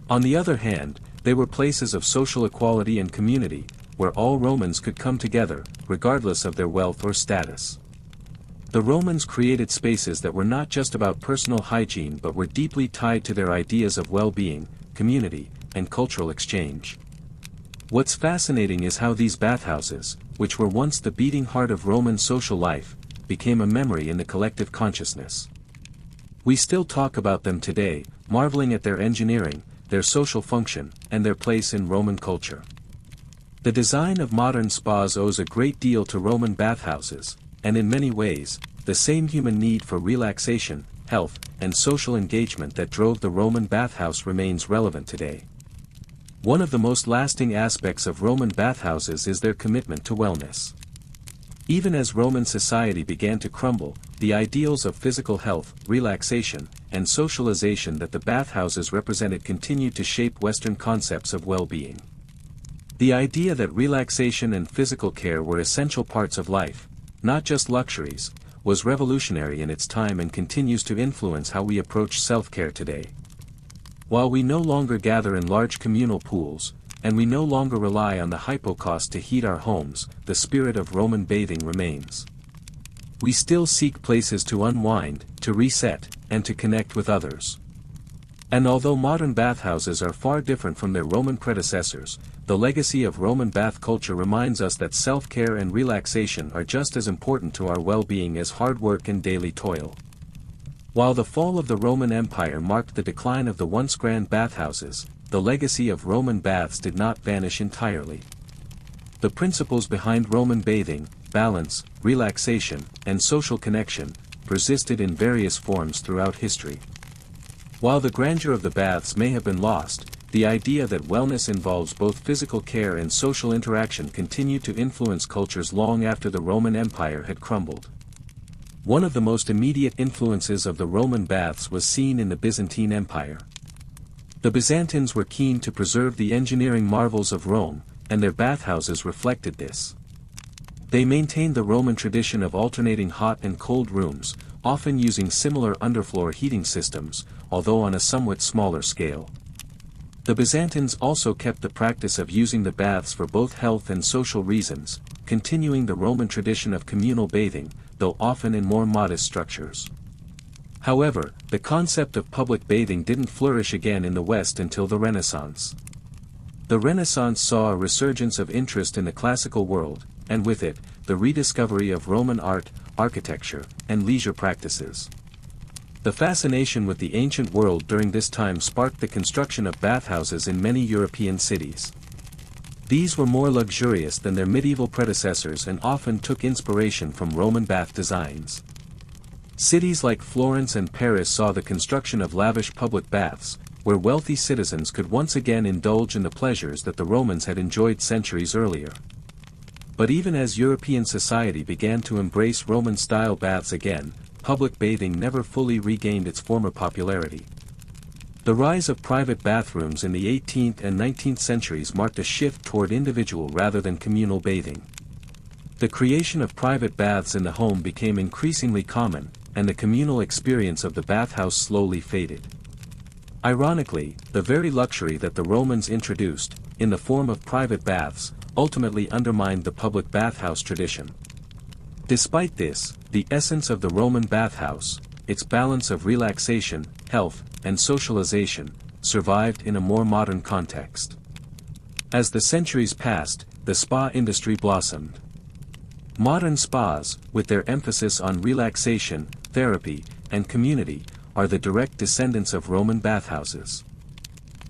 On the other hand, they were places of social equality and community, where all Romans could come together, regardless of their wealth or status. The Romans created spaces that were not just about personal hygiene but were deeply tied to their ideas of well-being, community, and cultural exchange. What's fascinating is how these bathhouses, which were once the beating heart of Roman social life, became a memory in the collective consciousness. We still talk about them today, marveling at their engineering, their social function, and their place in Roman culture. The design of modern spas owes a great deal to Roman bathhouses, and in many ways, the same human need for relaxation, health, and social engagement that drove the Roman bathhouse remains relevant today. One of the most lasting aspects of Roman bathhouses is their commitment to wellness. Even as Roman society began to crumble, the ideals of physical health, relaxation, and socialization that the bathhouses represented continued to shape Western concepts of well-being. The idea that relaxation and physical care were essential parts of life, not just luxuries, was revolutionary in its time and continues to influence how we approach self-care today. While we no longer gather in large communal pools, and we no longer rely on the hypocaust to heat our homes, the spirit of Roman bathing remains. We still seek places to unwind, to reset, and to connect with others. And although modern bathhouses are far different from their Roman predecessors, the legacy of Roman bath culture reminds us that self-care and relaxation are just as important to our well-being as hard work and daily toil. While the fall of the Roman Empire marked the decline of the once grand bathhouses, the legacy of Roman baths did not vanish entirely. The principles behind Roman bathing, balance, relaxation, and social connection, persisted in various forms throughout history. While the grandeur of the baths may have been lost, the idea that wellness involves both physical care and social interaction continued to influence cultures long after the Roman Empire had crumbled. One of the most immediate influences of the Roman baths was seen in the Byzantine Empire. The Byzantines were keen to preserve the engineering marvels of Rome, and their bathhouses reflected this. They maintained the Roman tradition of alternating hot and cold rooms, often using similar underfloor heating systems, although on a somewhat smaller scale. The Byzantines also kept the practice of using the baths for both health and social reasons, continuing the Roman tradition of communal bathing, though often in more modest structures. However, the concept of public bathing didn't flourish again in the West until the Renaissance. The Renaissance saw a resurgence of interest in the classical world, and with it, the rediscovery of Roman art, architecture, and leisure practices. The fascination with the ancient world during this time sparked the construction of bathhouses in many European cities. These were more luxurious than their medieval predecessors and often took inspiration from Roman bath designs. Cities like Florence and Paris saw the construction of lavish public baths, where wealthy citizens could once again indulge in the pleasures that the Romans had enjoyed centuries earlier. But even as European society began to embrace Roman-style baths again, public bathing never fully regained its former popularity. The rise of private bathrooms in the 18th and 19th centuries marked a shift toward individual rather than communal bathing. The creation of private baths in the home became increasingly common, and the communal experience of the bathhouse slowly faded. Ironically, the very luxury that the Romans introduced, in the form of private baths, ultimately undermined the public bathhouse tradition. Despite this, the essence of the Roman bathhouse, its balance of relaxation, health, and socialization, survived in a more modern context. As the centuries passed, the spa industry blossomed. Modern spas, with their emphasis on relaxation, therapy, and community, are the direct descendants of Roman bathhouses.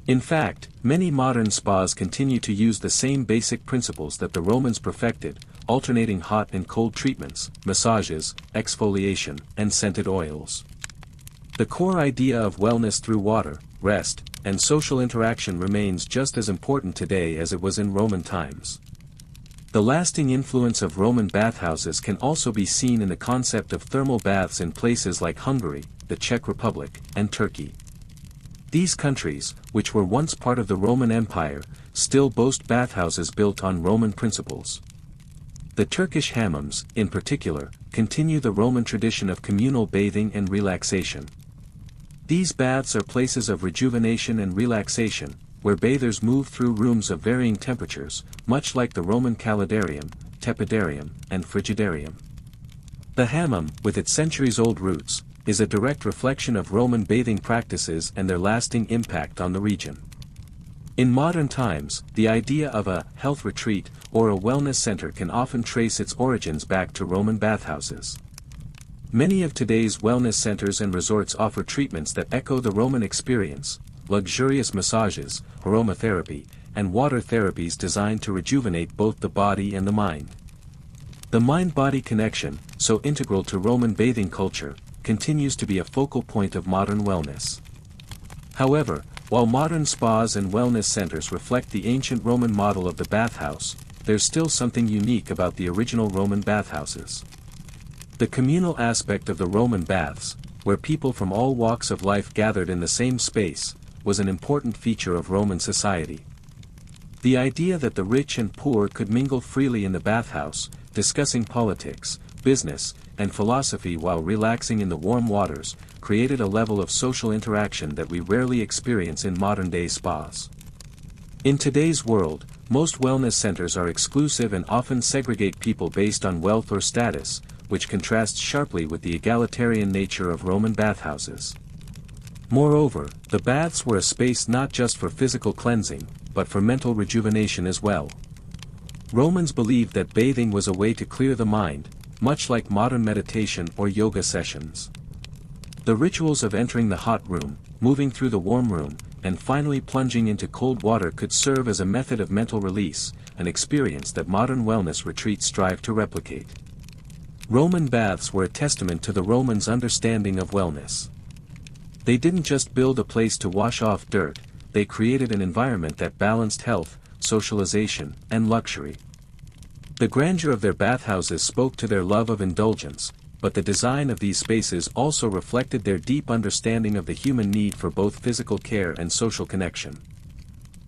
In fact, many modern spas continue to use the same basic principles that the Romans perfected, alternating hot and cold treatments, massages, exfoliation, and scented oils. The core idea of wellness through water, rest, and social interaction remains just as important today as it was in Roman times. The lasting influence of Roman bathhouses can also be seen in the concept of thermal baths in places like Hungary, the Czech Republic, and Turkey. These countries, which were once part of the Roman Empire, still boast bathhouses built on Roman principles. The Turkish hammams, in particular, continue the Roman tradition of communal bathing and relaxation. These baths are places of rejuvenation and relaxation, where bathers move through rooms of varying temperatures, much like the Roman calidarium, tepidarium, and frigidarium. The hammam, with its centuries-old roots, is a direct reflection of Roman bathing practices and their lasting impact on the region. In modern times, the idea of a health retreat or a wellness center can often trace its origins back to Roman bathhouses. Many of today's wellness centers and resorts offer treatments that echo the Roman experience: luxurious massages, aromatherapy, and water therapies designed to rejuvenate both the body and the mind. The mind-body connection, so integral to Roman bathing culture, continues to be a focal point of modern wellness. However, while modern spas and wellness centers reflect the ancient Roman model of the bathhouse, there's still something unique about the original Roman bathhouses. The communal aspect of the Roman baths, where people from all walks of life gathered in the same space, was an important feature of Roman society. The idea that the rich and poor could mingle freely in the bathhouse, discussing politics, business, and philosophy while relaxing in the warm waters, created a level of social interaction that we rarely experience in modern-day spas. In today's world, most wellness centers are exclusive and often segregate people based on wealth or status, which contrasts sharply with the egalitarian nature of Roman bathhouses. Moreover, the baths were a space not just for physical cleansing, but for mental rejuvenation as well. Romans believed that bathing was a way to clear the mind, much like modern meditation or yoga sessions. The rituals of entering the hot room, moving through the warm room, and finally plunging into cold water could serve as a method of mental release, an experience that modern wellness retreats strive to replicate. Roman baths were a testament to the Romans' understanding of wellness. They didn't just build a place to wash off dirt, they created an environment that balanced health, socialization, and luxury. The grandeur of their bathhouses spoke to their love of indulgence, but the design of these spaces also reflected their deep understanding of the human need for both physical care and social connection.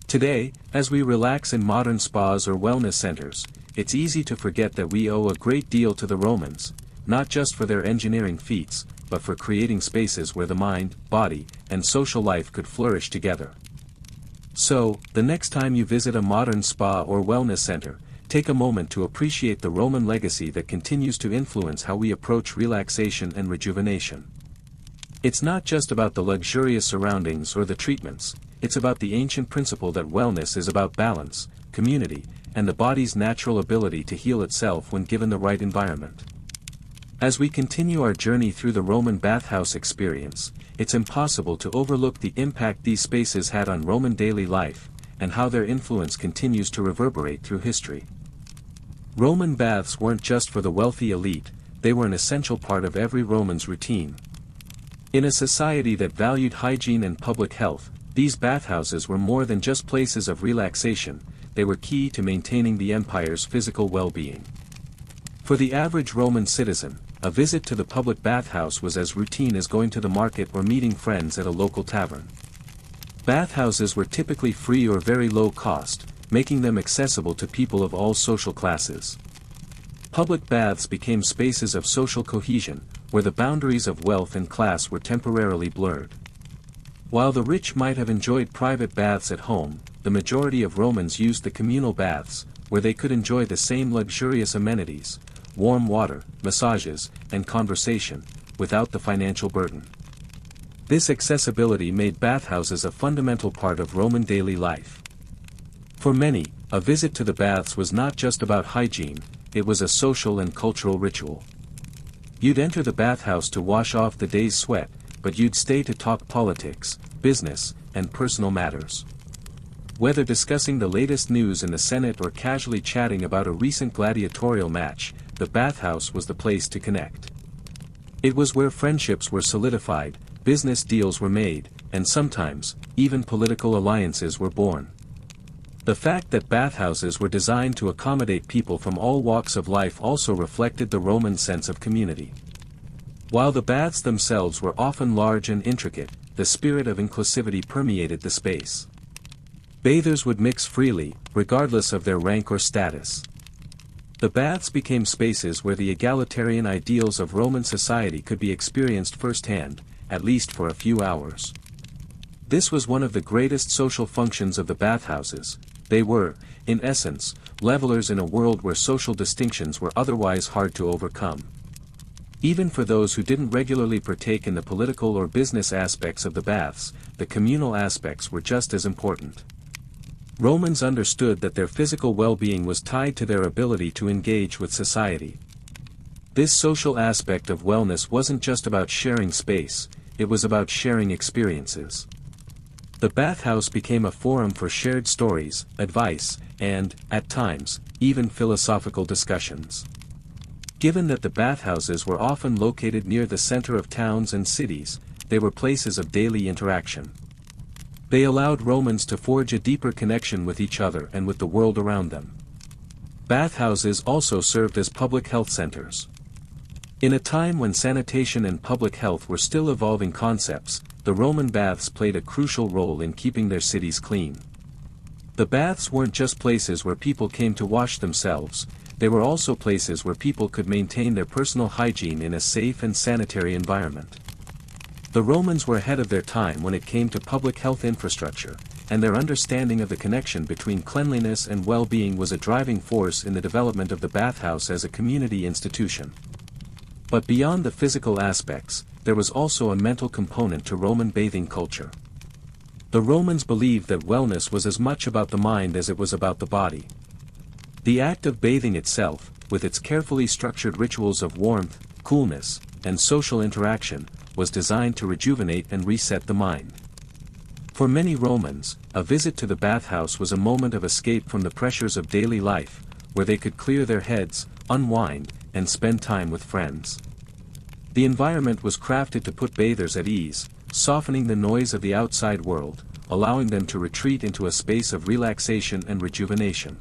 Today, as we relax in modern spas or wellness centers, it's easy to forget that we owe a great deal to the Romans, not just for their engineering feats, but for creating spaces where the mind, body, and social life could flourish together. So, the next time you visit a modern spa or wellness center, take a moment to appreciate the Roman legacy that continues to influence how we approach relaxation and rejuvenation. It's not just about the luxurious surroundings or the treatments, it's about the ancient principle that wellness is about balance, community, and the body's natural ability to heal itself when given the right environment. As we continue our journey through the Roman bathhouse experience, it's impossible to overlook the impact these spaces had on Roman daily life, and how their influence continues to reverberate through history. Roman baths weren't just for the wealthy elite, they were an essential part of every Roman's routine. In a society that valued hygiene and public health, these bathhouses were more than just places of relaxation, they were key to maintaining the empire's physical well-being. For the average Roman citizen, a visit to the public bathhouse was as routine as going to the market or meeting friends at a local tavern. Bathhouses were typically free or very low cost, making them accessible to people of all social classes. Public baths became spaces of social cohesion, where the boundaries of wealth and class were temporarily blurred. While the rich might have enjoyed private baths at home, the majority of Romans used the communal baths, where they could enjoy the same luxurious amenities, warm water, massages, and conversation, without the financial burden. This accessibility made bathhouses a fundamental part of Roman daily life. For many, a visit to the baths was not just about hygiene, it was a social and cultural ritual. You'd enter the bathhouse to wash off the day's sweat, but you'd stay to talk politics, business, and personal matters. Whether discussing the latest news in the Senate or casually chatting about a recent gladiatorial match, the bathhouse was the place to connect. It was where friendships were solidified, business deals were made, and sometimes, even political alliances were born. The fact that bathhouses were designed to accommodate people from all walks of life also reflected the Roman sense of community. While the baths themselves were often large and intricate, the spirit of inclusivity permeated the space. Bathers would mix freely, regardless of their rank or status. The baths became spaces where the egalitarian ideals of Roman society could be experienced firsthand, at least for a few hours. This was one of the greatest social functions of the bathhouses. They were, in essence, levelers in a world where social distinctions were otherwise hard to overcome. Even for those who didn't regularly partake in the political or business aspects of the baths, the communal aspects were just as important. Romans understood that their physical well-being was tied to their ability to engage with society. This social aspect of wellness wasn't just about sharing space, it was about sharing experiences. The bathhouse became a forum for shared stories, advice, and, at times, even philosophical discussions. Given that the bathhouses were often located near the center of towns and cities, they were places of daily interaction. They allowed Romans to forge a deeper connection with each other and with the world around them. Bathhouses also served as public health centers. In a time when sanitation and public health were still evolving concepts, the Roman baths played a crucial role in keeping their cities clean. The baths weren't just places where people came to wash themselves, they were also places where people could maintain their personal hygiene in a safe and sanitary environment. The Romans were ahead of their time when it came to public health infrastructure, and their understanding of the connection between cleanliness and well-being was a driving force in the development of the bathhouse as a community institution. But beyond the physical aspects, there was also a mental component to Roman bathing culture. The Romans believed that wellness was as much about the mind as it was about the body. The act of bathing itself, with its carefully structured rituals of warmth, coolness, and social interaction, was designed to rejuvenate and reset the mind. For many Romans, a visit to the bathhouse was a moment of escape from the pressures of daily life, where they could clear their heads, unwind, and spend time with friends. The environment was crafted to put bathers at ease, softening the noise of the outside world, allowing them to retreat into a space of relaxation and rejuvenation.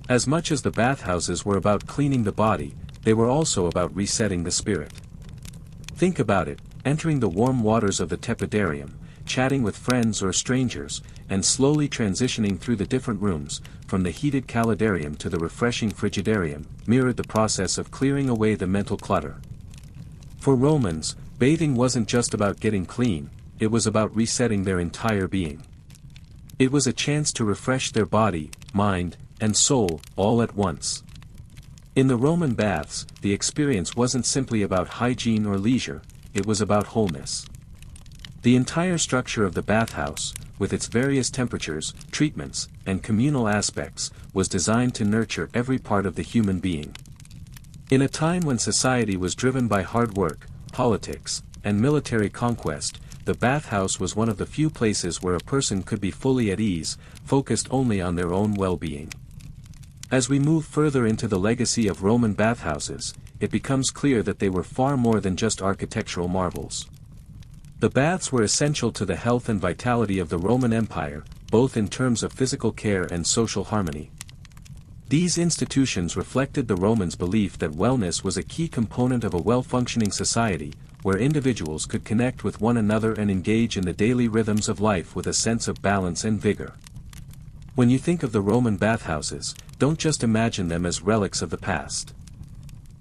As much as the bathhouses were about cleaning the body, they were also about resetting the spirit. Think about it, entering the warm waters of the tepidarium, chatting with friends or strangers, and slowly transitioning through the different rooms, from the heated calidarium to the refreshing frigidarium, mirrored the process of clearing away the mental clutter. For Romans, bathing wasn't just about getting clean, it was about resetting their entire being. It was a chance to refresh their body, mind, and soul, all at once. In the Roman baths, the experience wasn't simply about hygiene or leisure, it was about wholeness. The entire structure of the bathhouse, with its various temperatures, treatments, and communal aspects, was designed to nurture every part of the human being. In a time when society was driven by hard work, politics, and military conquest, the bathhouse was one of the few places where a person could be fully at ease, focused only on their own well-being. As we move further into the legacy of Roman bathhouses, it becomes clear that they were far more than just architectural marvels. The baths were essential to the health and vitality of the Roman Empire, both in terms of physical care and social harmony. These institutions reflected the Romans' belief that wellness was a key component of a well-functioning society, where individuals could connect with one another and engage in the daily rhythms of life with a sense of balance and vigor. When you think of the Roman bathhouses, don't just imagine them as relics of the past.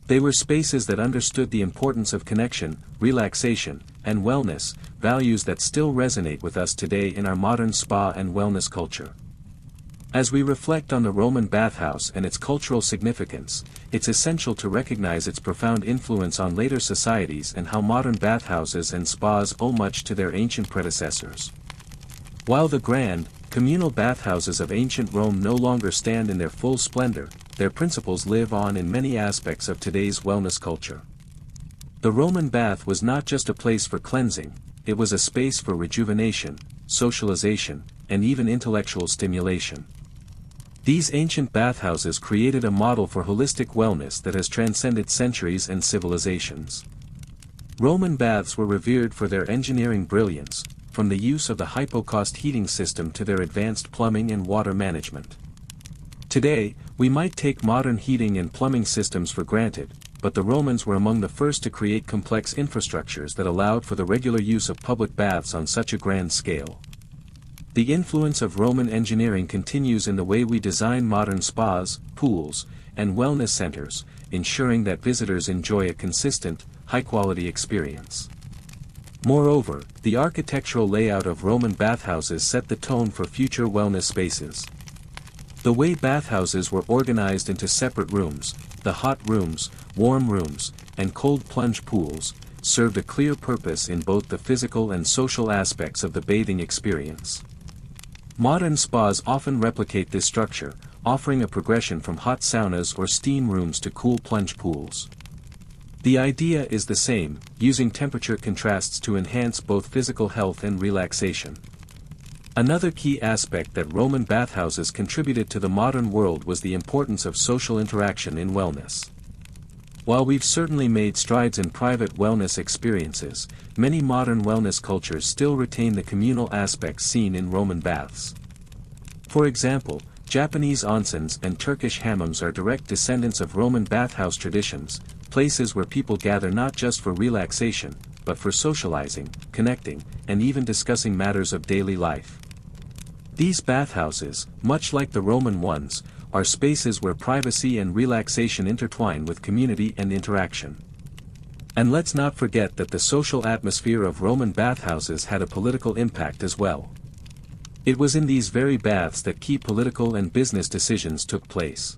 They were spaces that understood the importance of connection, relaxation, and wellness, values that still resonate with us today in our modern spa and wellness culture. As we reflect on the Roman bathhouse and its cultural significance, it's essential to recognize its profound influence on later societies and how modern bathhouses and spas owe much to their ancient predecessors. While the grand, communal bathhouses of ancient Rome no longer stand in their full splendor, their principles live on in many aspects of today's wellness culture. The Roman bath was not just a place for cleansing, it was a space for rejuvenation, socialization, and even intellectual stimulation. These ancient bathhouses created a model for holistic wellness that has transcended centuries and civilizations. Roman baths were revered for their engineering brilliance, from the use of the hypocaust heating system to their advanced plumbing and water management. Today, we might take modern heating and plumbing systems for granted, but the Romans were among the first to create complex infrastructures that allowed for the regular use of public baths on such a grand scale. The influence of Roman engineering continues in the way we design modern spas, pools, and wellness centers, ensuring that visitors enjoy a consistent, high-quality experience. Moreover, the architectural layout of Roman bathhouses set the tone for future wellness spaces. The way bathhouses were organized into separate rooms, the hot rooms, warm rooms, and cold plunge pools, served a clear purpose in both the physical and social aspects of the bathing experience. Modern spas often replicate this structure, offering a progression from hot saunas or steam rooms to cool plunge pools. The idea is the same, using temperature contrasts to enhance both physical health and relaxation. Another key aspect that Roman bathhouses contributed to the modern world was the importance of social interaction in wellness. While we've certainly made strides in private wellness experiences, many modern wellness cultures still retain the communal aspects seen in Roman baths. For example, Japanese onsens and Turkish hammams are direct descendants of Roman bathhouse traditions, places where people gather not just for relaxation, but for socializing, connecting, and even discussing matters of daily life. These bathhouses, much like the Roman ones, are spaces where privacy and relaxation intertwine with community and interaction. And let's not forget that the social atmosphere of Roman bathhouses had a political impact as well. It was in these very baths that key political and business decisions took place.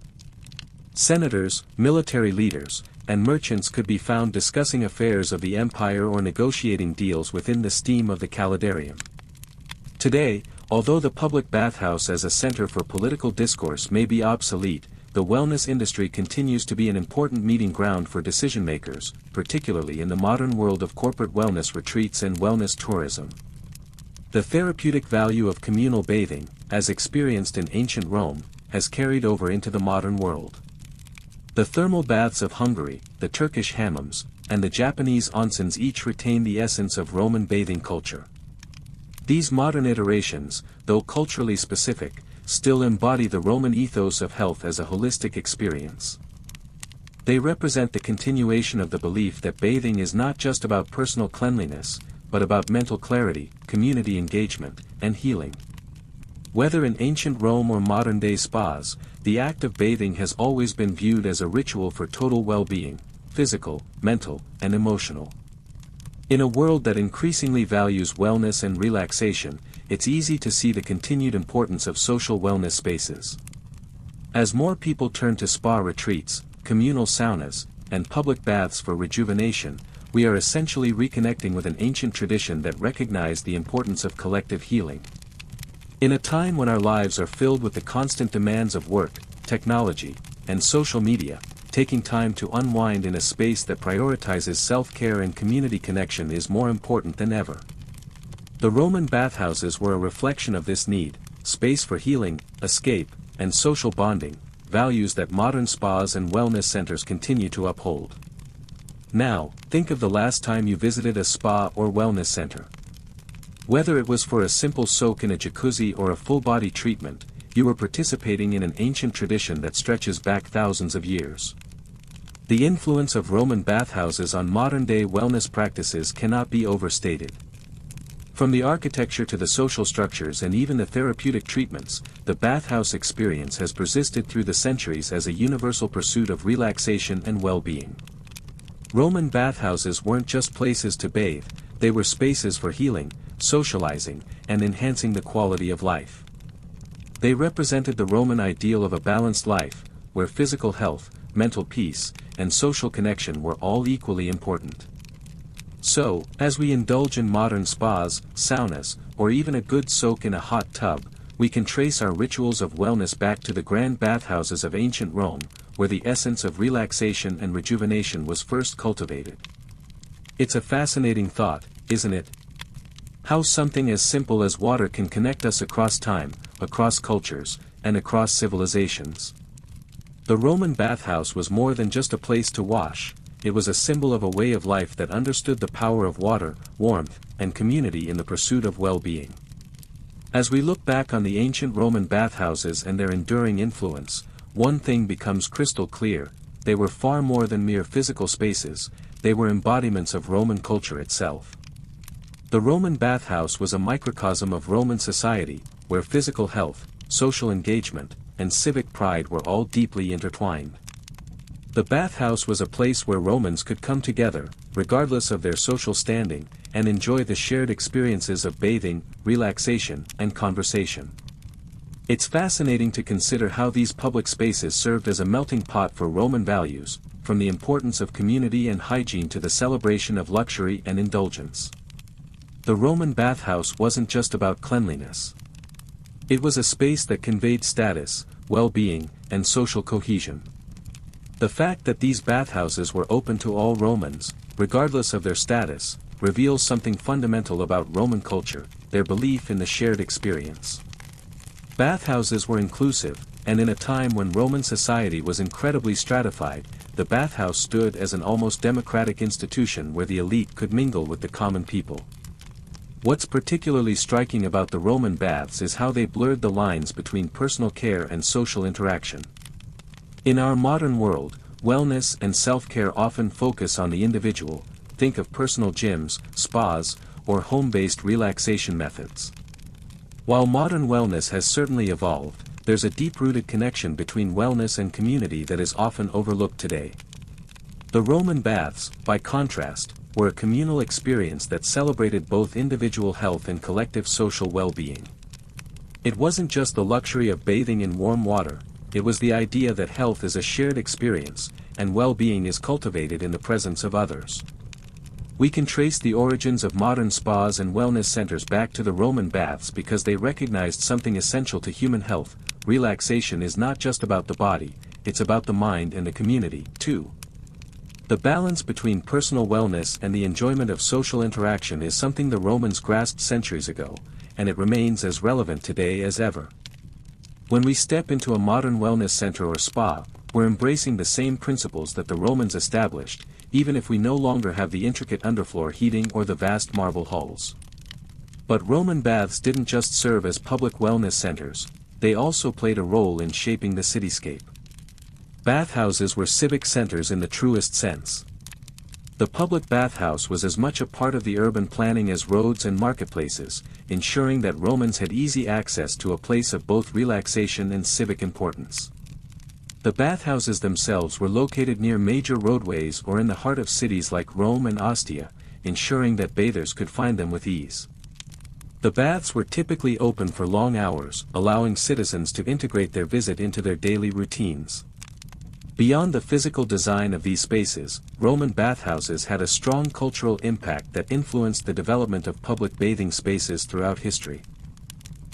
Senators, military leaders, and merchants could be found discussing affairs of the empire or negotiating deals within the steam of the caldarium. Today, although the public bathhouse as a center for political discourse may be obsolete, the wellness industry continues to be an important meeting ground for decision-makers, particularly in the modern world of corporate wellness retreats and wellness tourism. The therapeutic value of communal bathing, as experienced in ancient Rome, has carried over into the modern world. The thermal baths of Hungary, the Turkish hammams, and the Japanese onsens each retain the essence of Roman bathing culture. These modern iterations, though culturally specific, still embody the Roman ethos of health as a holistic experience. They represent the continuation of the belief that bathing is not just about personal cleanliness, but about mental clarity, community engagement, and healing. Whether in ancient Rome or modern-day spas, the act of bathing has always been viewed as a ritual for total well-being, physical, mental, and emotional. In a world that increasingly values wellness and relaxation, it's easy to see the continued importance of social wellness spaces. As more people turn to spa retreats, communal saunas, and public baths for rejuvenation, we are essentially reconnecting with an ancient tradition that recognized the importance of collective healing. In a time when our lives are filled with the constant demands of work, technology, and social media, taking time to unwind in a space that prioritizes self-care and community connection is more important than ever. The Roman bathhouses were a reflection of this need, space for healing, escape, and social bonding, values that modern spas and wellness centers continue to uphold. Now, think of the last time you visited a spa or wellness center. Whether it was for a simple soak in a jacuzzi or a full-body treatment, you were participating in an ancient tradition that stretches back thousands of years. The influence of Roman bathhouses on modern-day wellness practices cannot be overstated. From the architecture to the social structures and even the therapeutic treatments, the bathhouse experience has persisted through the centuries as a universal pursuit of relaxation and well-being. Roman bathhouses weren't just places to bathe, they were spaces for healing, socializing, and enhancing the quality of life. They represented the Roman ideal of a balanced life, where physical health, mental peace, and social connection were all equally important. So, as we indulge in modern spas, saunas, or even a good soak in a hot tub, we can trace our rituals of wellness back to the grand bathhouses of ancient Rome, where the essence of relaxation and rejuvenation was first cultivated. It's a fascinating thought, isn't it? How something as simple as water can connect us across time, across cultures, and across civilizations. The Roman bathhouse was more than just a place to wash, it was a symbol of a way of life that understood the power of water, warmth, and community in the pursuit of well-being. As we look back on the ancient Roman bathhouses and their enduring influence, one thing becomes crystal clear: they were far more than mere physical spaces, they were embodiments of Roman culture itself. The Roman bathhouse was a microcosm of Roman society, where physical health, social engagement, and civic pride were all deeply intertwined. The bathhouse was a place where Romans could come together, regardless of their social standing, and enjoy the shared experiences of bathing, relaxation, and conversation. It's fascinating to consider how these public spaces served as a melting pot for Roman values, from the importance of community and hygiene to the celebration of luxury and indulgence. The Roman bathhouse wasn't just about cleanliness. It was a space that conveyed status, well-being, and social cohesion. The fact that these bathhouses were open to all Romans, regardless of their status, reveals something fundamental about Roman culture, their belief in the shared experience. Bathhouses were inclusive, and in a time when Roman society was incredibly stratified, the bathhouse stood as an almost democratic institution where the elite could mingle with the common people. What's particularly striking about the Roman baths is how they blurred the lines between personal care and social interaction. In our modern world, wellness and self-care often focus on the individual, think of personal gyms, spas, or home-based relaxation methods. While modern wellness has certainly evolved, there's a deep-rooted connection between wellness and community that is often overlooked today. The Roman baths, by contrast, were a communal experience that celebrated both individual health and collective social well-being. It wasn't just the luxury of bathing in warm water, it was the idea that health is a shared experience, and well-being is cultivated in the presence of others. We can trace the origins of modern spas and wellness centers back to the Roman baths because they recognized something essential to human health: relaxation is not just about the body, it's about the mind and the community, too. The balance between personal wellness and the enjoyment of social interaction is something the Romans grasped centuries ago, and it remains as relevant today as ever. When we step into a modern wellness center or spa, we're embracing the same principles that the Romans established, even if we no longer have the intricate underfloor heating or the vast marble halls. But Roman baths didn't just serve as public wellness centers, they also played a role in shaping the cityscape. Bathhouses were civic centers in the truest sense. The public bathhouse was as much a part of the urban planning as roads and marketplaces, ensuring that Romans had easy access to a place of both relaxation and civic importance. The bathhouses themselves were located near major roadways or in the heart of cities like Rome and Ostia, ensuring that bathers could find them with ease. The baths were typically open for long hours, allowing citizens to integrate their visit into their daily routines. Beyond the physical design of these spaces, Roman bathhouses had a strong cultural impact that influenced the development of public bathing spaces throughout history.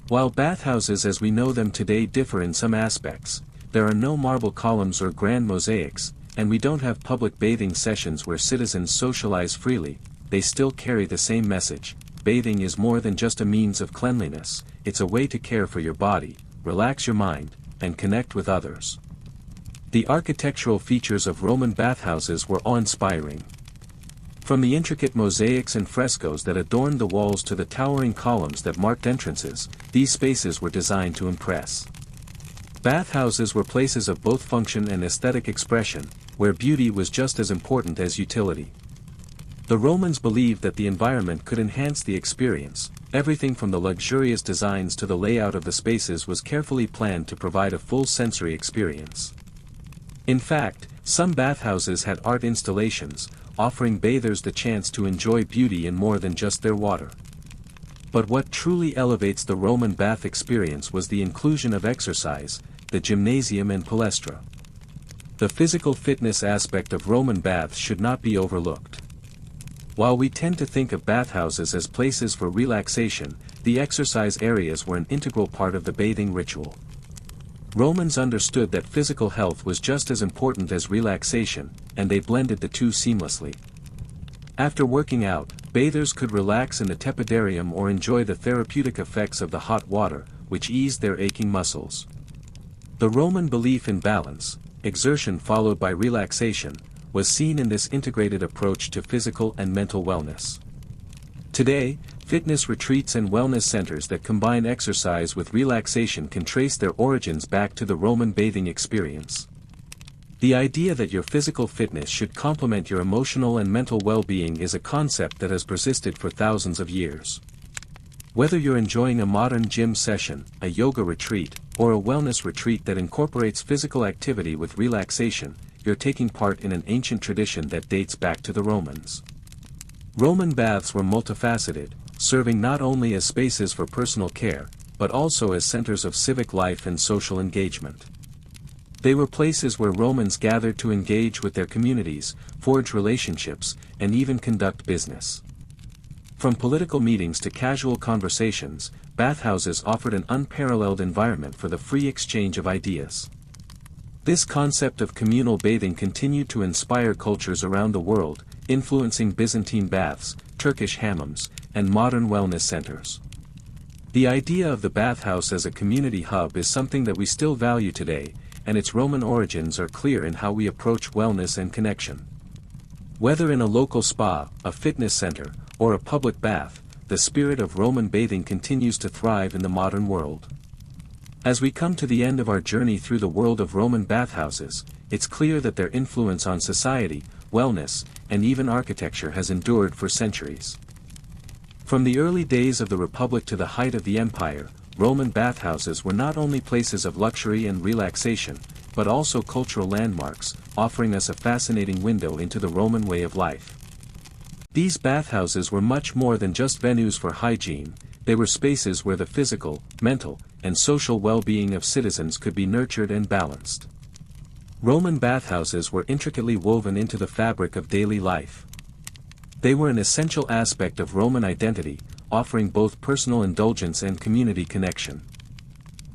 While bathhouses as we know them today differ in some aspects, there are no marble columns or grand mosaics, and we don't have public bathing sessions where citizens socialize freely, they still carry the same message: bathing is more than just a means of cleanliness, it's a way to care for your body, relax your mind, and connect with others. The architectural features of Roman bathhouses were awe-inspiring. From the intricate mosaics and frescoes that adorned the walls to the towering columns that marked entrances, these spaces were designed to impress. Bathhouses were places of both function and aesthetic expression, where beauty was just as important as utility. The Romans believed that the environment could enhance the experience. Everything from the luxurious designs to the layout of the spaces was carefully planned to provide a full sensory experience. In fact, some bathhouses had art installations, offering bathers the chance to enjoy beauty in more than just their water. But what truly elevates the Roman bath experience was the inclusion of exercise, the gymnasium and palestra. The physical fitness aspect of Roman baths should not be overlooked. While we tend to think of bathhouses as places for relaxation, the exercise areas were an integral part of the bathing ritual. Romans understood that physical health was just as important as relaxation, and they blended the two seamlessly. After working out, bathers could relax in the tepidarium or enjoy the therapeutic effects of the hot water, which eased their aching muscles. The Roman belief in balance, exertion followed by relaxation, was seen in this integrated approach to physical and mental wellness. Today, fitness retreats and wellness centers that combine exercise with relaxation can trace their origins back to the Roman bathing experience. The idea that your physical fitness should complement your emotional and mental well-being is a concept that has persisted for thousands of years. Whether you're enjoying a modern gym session, a yoga retreat, or a wellness retreat that incorporates physical activity with relaxation, you're taking part in an ancient tradition that dates back to the Romans. Roman baths were multifaceted, serving not only as spaces for personal care, but also as centers of civic life and social engagement. They were places where Romans gathered to engage with their communities, forge relationships, and even conduct business. From political meetings to casual conversations, bathhouses offered an unparalleled environment for the free exchange of ideas. This concept of communal bathing continued to inspire cultures around the world, influencing Byzantine baths, Turkish hammams, and modern wellness centers. The idea of the bathhouse as a community hub is something that we still value today, and its Roman origins are clear in how we approach wellness and connection. Whether in a local spa, a fitness center, or a public bath, the spirit of Roman bathing continues to thrive in the modern world. As we come to the end of our journey through the world of Roman bathhouses, it's clear that their influence on society, wellness, and even architecture has endured for centuries. From the early days of the Republic to the height of the Empire, Roman bathhouses were not only places of luxury and relaxation, but also cultural landmarks, offering us a fascinating window into the Roman way of life. These bathhouses were much more than just venues for hygiene, they were spaces where the physical, mental, and social well-being of citizens could be nurtured and balanced. Roman bathhouses were intricately woven into the fabric of daily life. They were an essential aspect of Roman identity, offering both personal indulgence and community connection.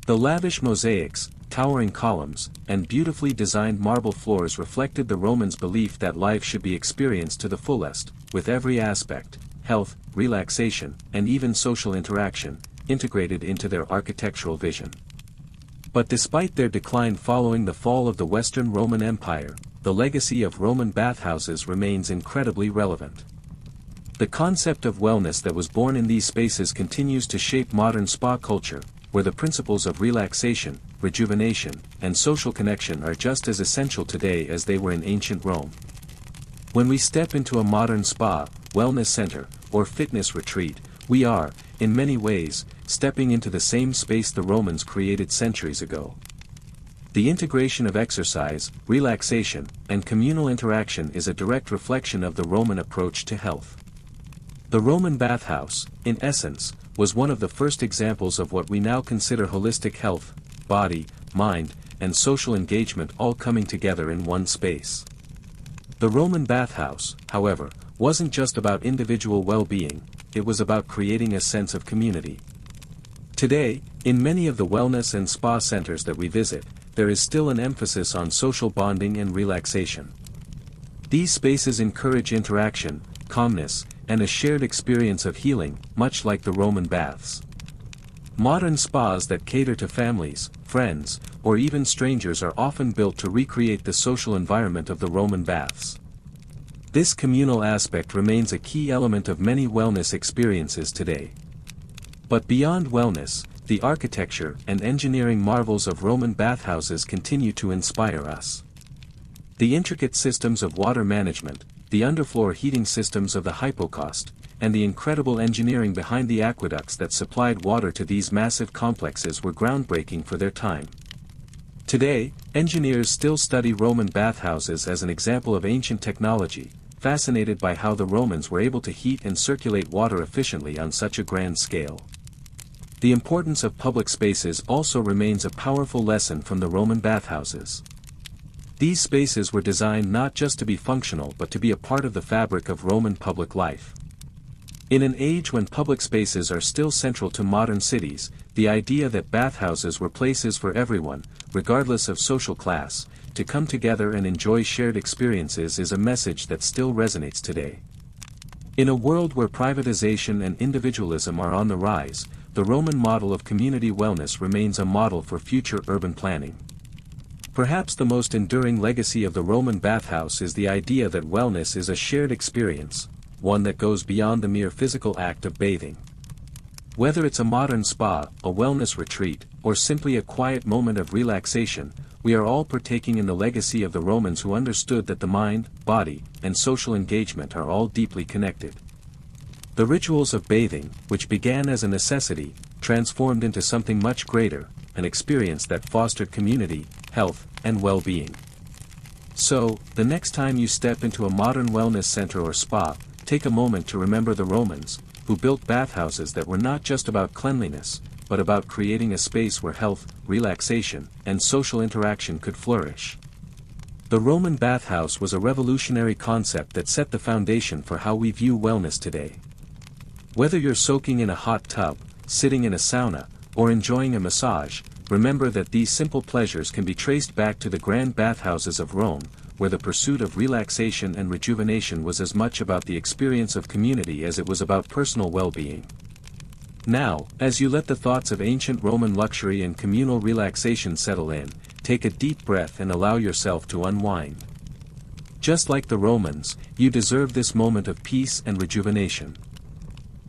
The lavish mosaics, towering columns, and beautifully designed marble floors reflected the Romans' belief that life should be experienced to the fullest, with every aspect, health, relaxation, and even social interaction, integrated into their architectural vision. But despite their decline following the fall of the Western Roman Empire, the legacy of Roman bathhouses remains incredibly relevant. The concept of wellness that was born in these spaces continues to shape modern spa culture, where the principles of relaxation, rejuvenation, and social connection are just as essential today as they were in ancient Rome. When we step into a modern spa, wellness center, or fitness retreat, we are, in many ways, stepping into the same space the Romans created centuries ago. The integration of exercise, relaxation, and communal interaction is a direct reflection of the Roman approach to health. The Roman bathhouse, in essence, was one of the first examples of what we now consider holistic health, body, mind, and social engagement all coming together in one space. The Roman bathhouse, however, wasn't just about individual well-being, it was about creating a sense of community. Today, in many of the wellness and spa centers that we visit, there is still an emphasis on social bonding and relaxation. These spaces encourage interaction, calmness, and a shared experience of healing, much like the Roman baths. Modern spas that cater to families, friends, or even strangers are often built to recreate the social environment of the Roman baths. This communal aspect remains a key element of many wellness experiences today. But beyond wellness, the architecture and engineering marvels of Roman bathhouses continue to inspire us. The intricate systems of water management, the underfloor heating systems of the hypocaust, and the incredible engineering behind the aqueducts that supplied water to these massive complexes were groundbreaking for their time. Today, engineers still study Roman bathhouses as an example of ancient technology, fascinated by how the Romans were able to heat and circulate water efficiently on such a grand scale. The importance of public spaces also remains a powerful lesson from the Roman bathhouses. These spaces were designed not just to be functional but to be a part of the fabric of Roman public life. In an age when public spaces are still central to modern cities, the idea that bathhouses were places for everyone, regardless of social class, to come together and enjoy shared experiences is a message that still resonates today. In a world where privatization and individualism are on the rise, the Roman model of community wellness remains a model for future urban planning. Perhaps the most enduring legacy of the Roman bathhouse is the idea that wellness is a shared experience, one that goes beyond the mere physical act of bathing. Whether it's a modern spa, a wellness retreat, or simply a quiet moment of relaxation, we are all partaking in the legacy of the Romans who understood that the mind, body, and social engagement are all deeply connected. The rituals of bathing, which began as a necessity, transformed into something much greater, an experience that fostered community, health, and well-being. So, the next time you step into a modern wellness center or spa, take a moment to remember the Romans, who built bathhouses that were not just about cleanliness, but about creating a space where health, relaxation, and social interaction could flourish. The Roman bathhouse was a revolutionary concept that set the foundation for how we view wellness today. Whether you're soaking in a hot tub, sitting in a sauna, or enjoying a massage, remember that these simple pleasures can be traced back to the grand bathhouses of Rome, where the pursuit of relaxation and rejuvenation was as much about the experience of community as it was about personal well-being. Now, as you let the thoughts of ancient Roman luxury and communal relaxation settle in, take a deep breath and allow yourself to unwind. Just like the Romans, you deserve this moment of peace and rejuvenation.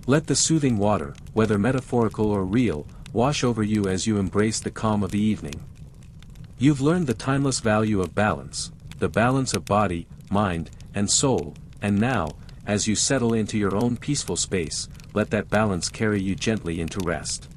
Let the soothing water, whether metaphorical or real, wash over you as you embrace the calm of the evening. You've learned the timeless value of balance, the balance of body, mind, and soul, and now, as you settle into your own peaceful space, let that balance carry you gently into rest.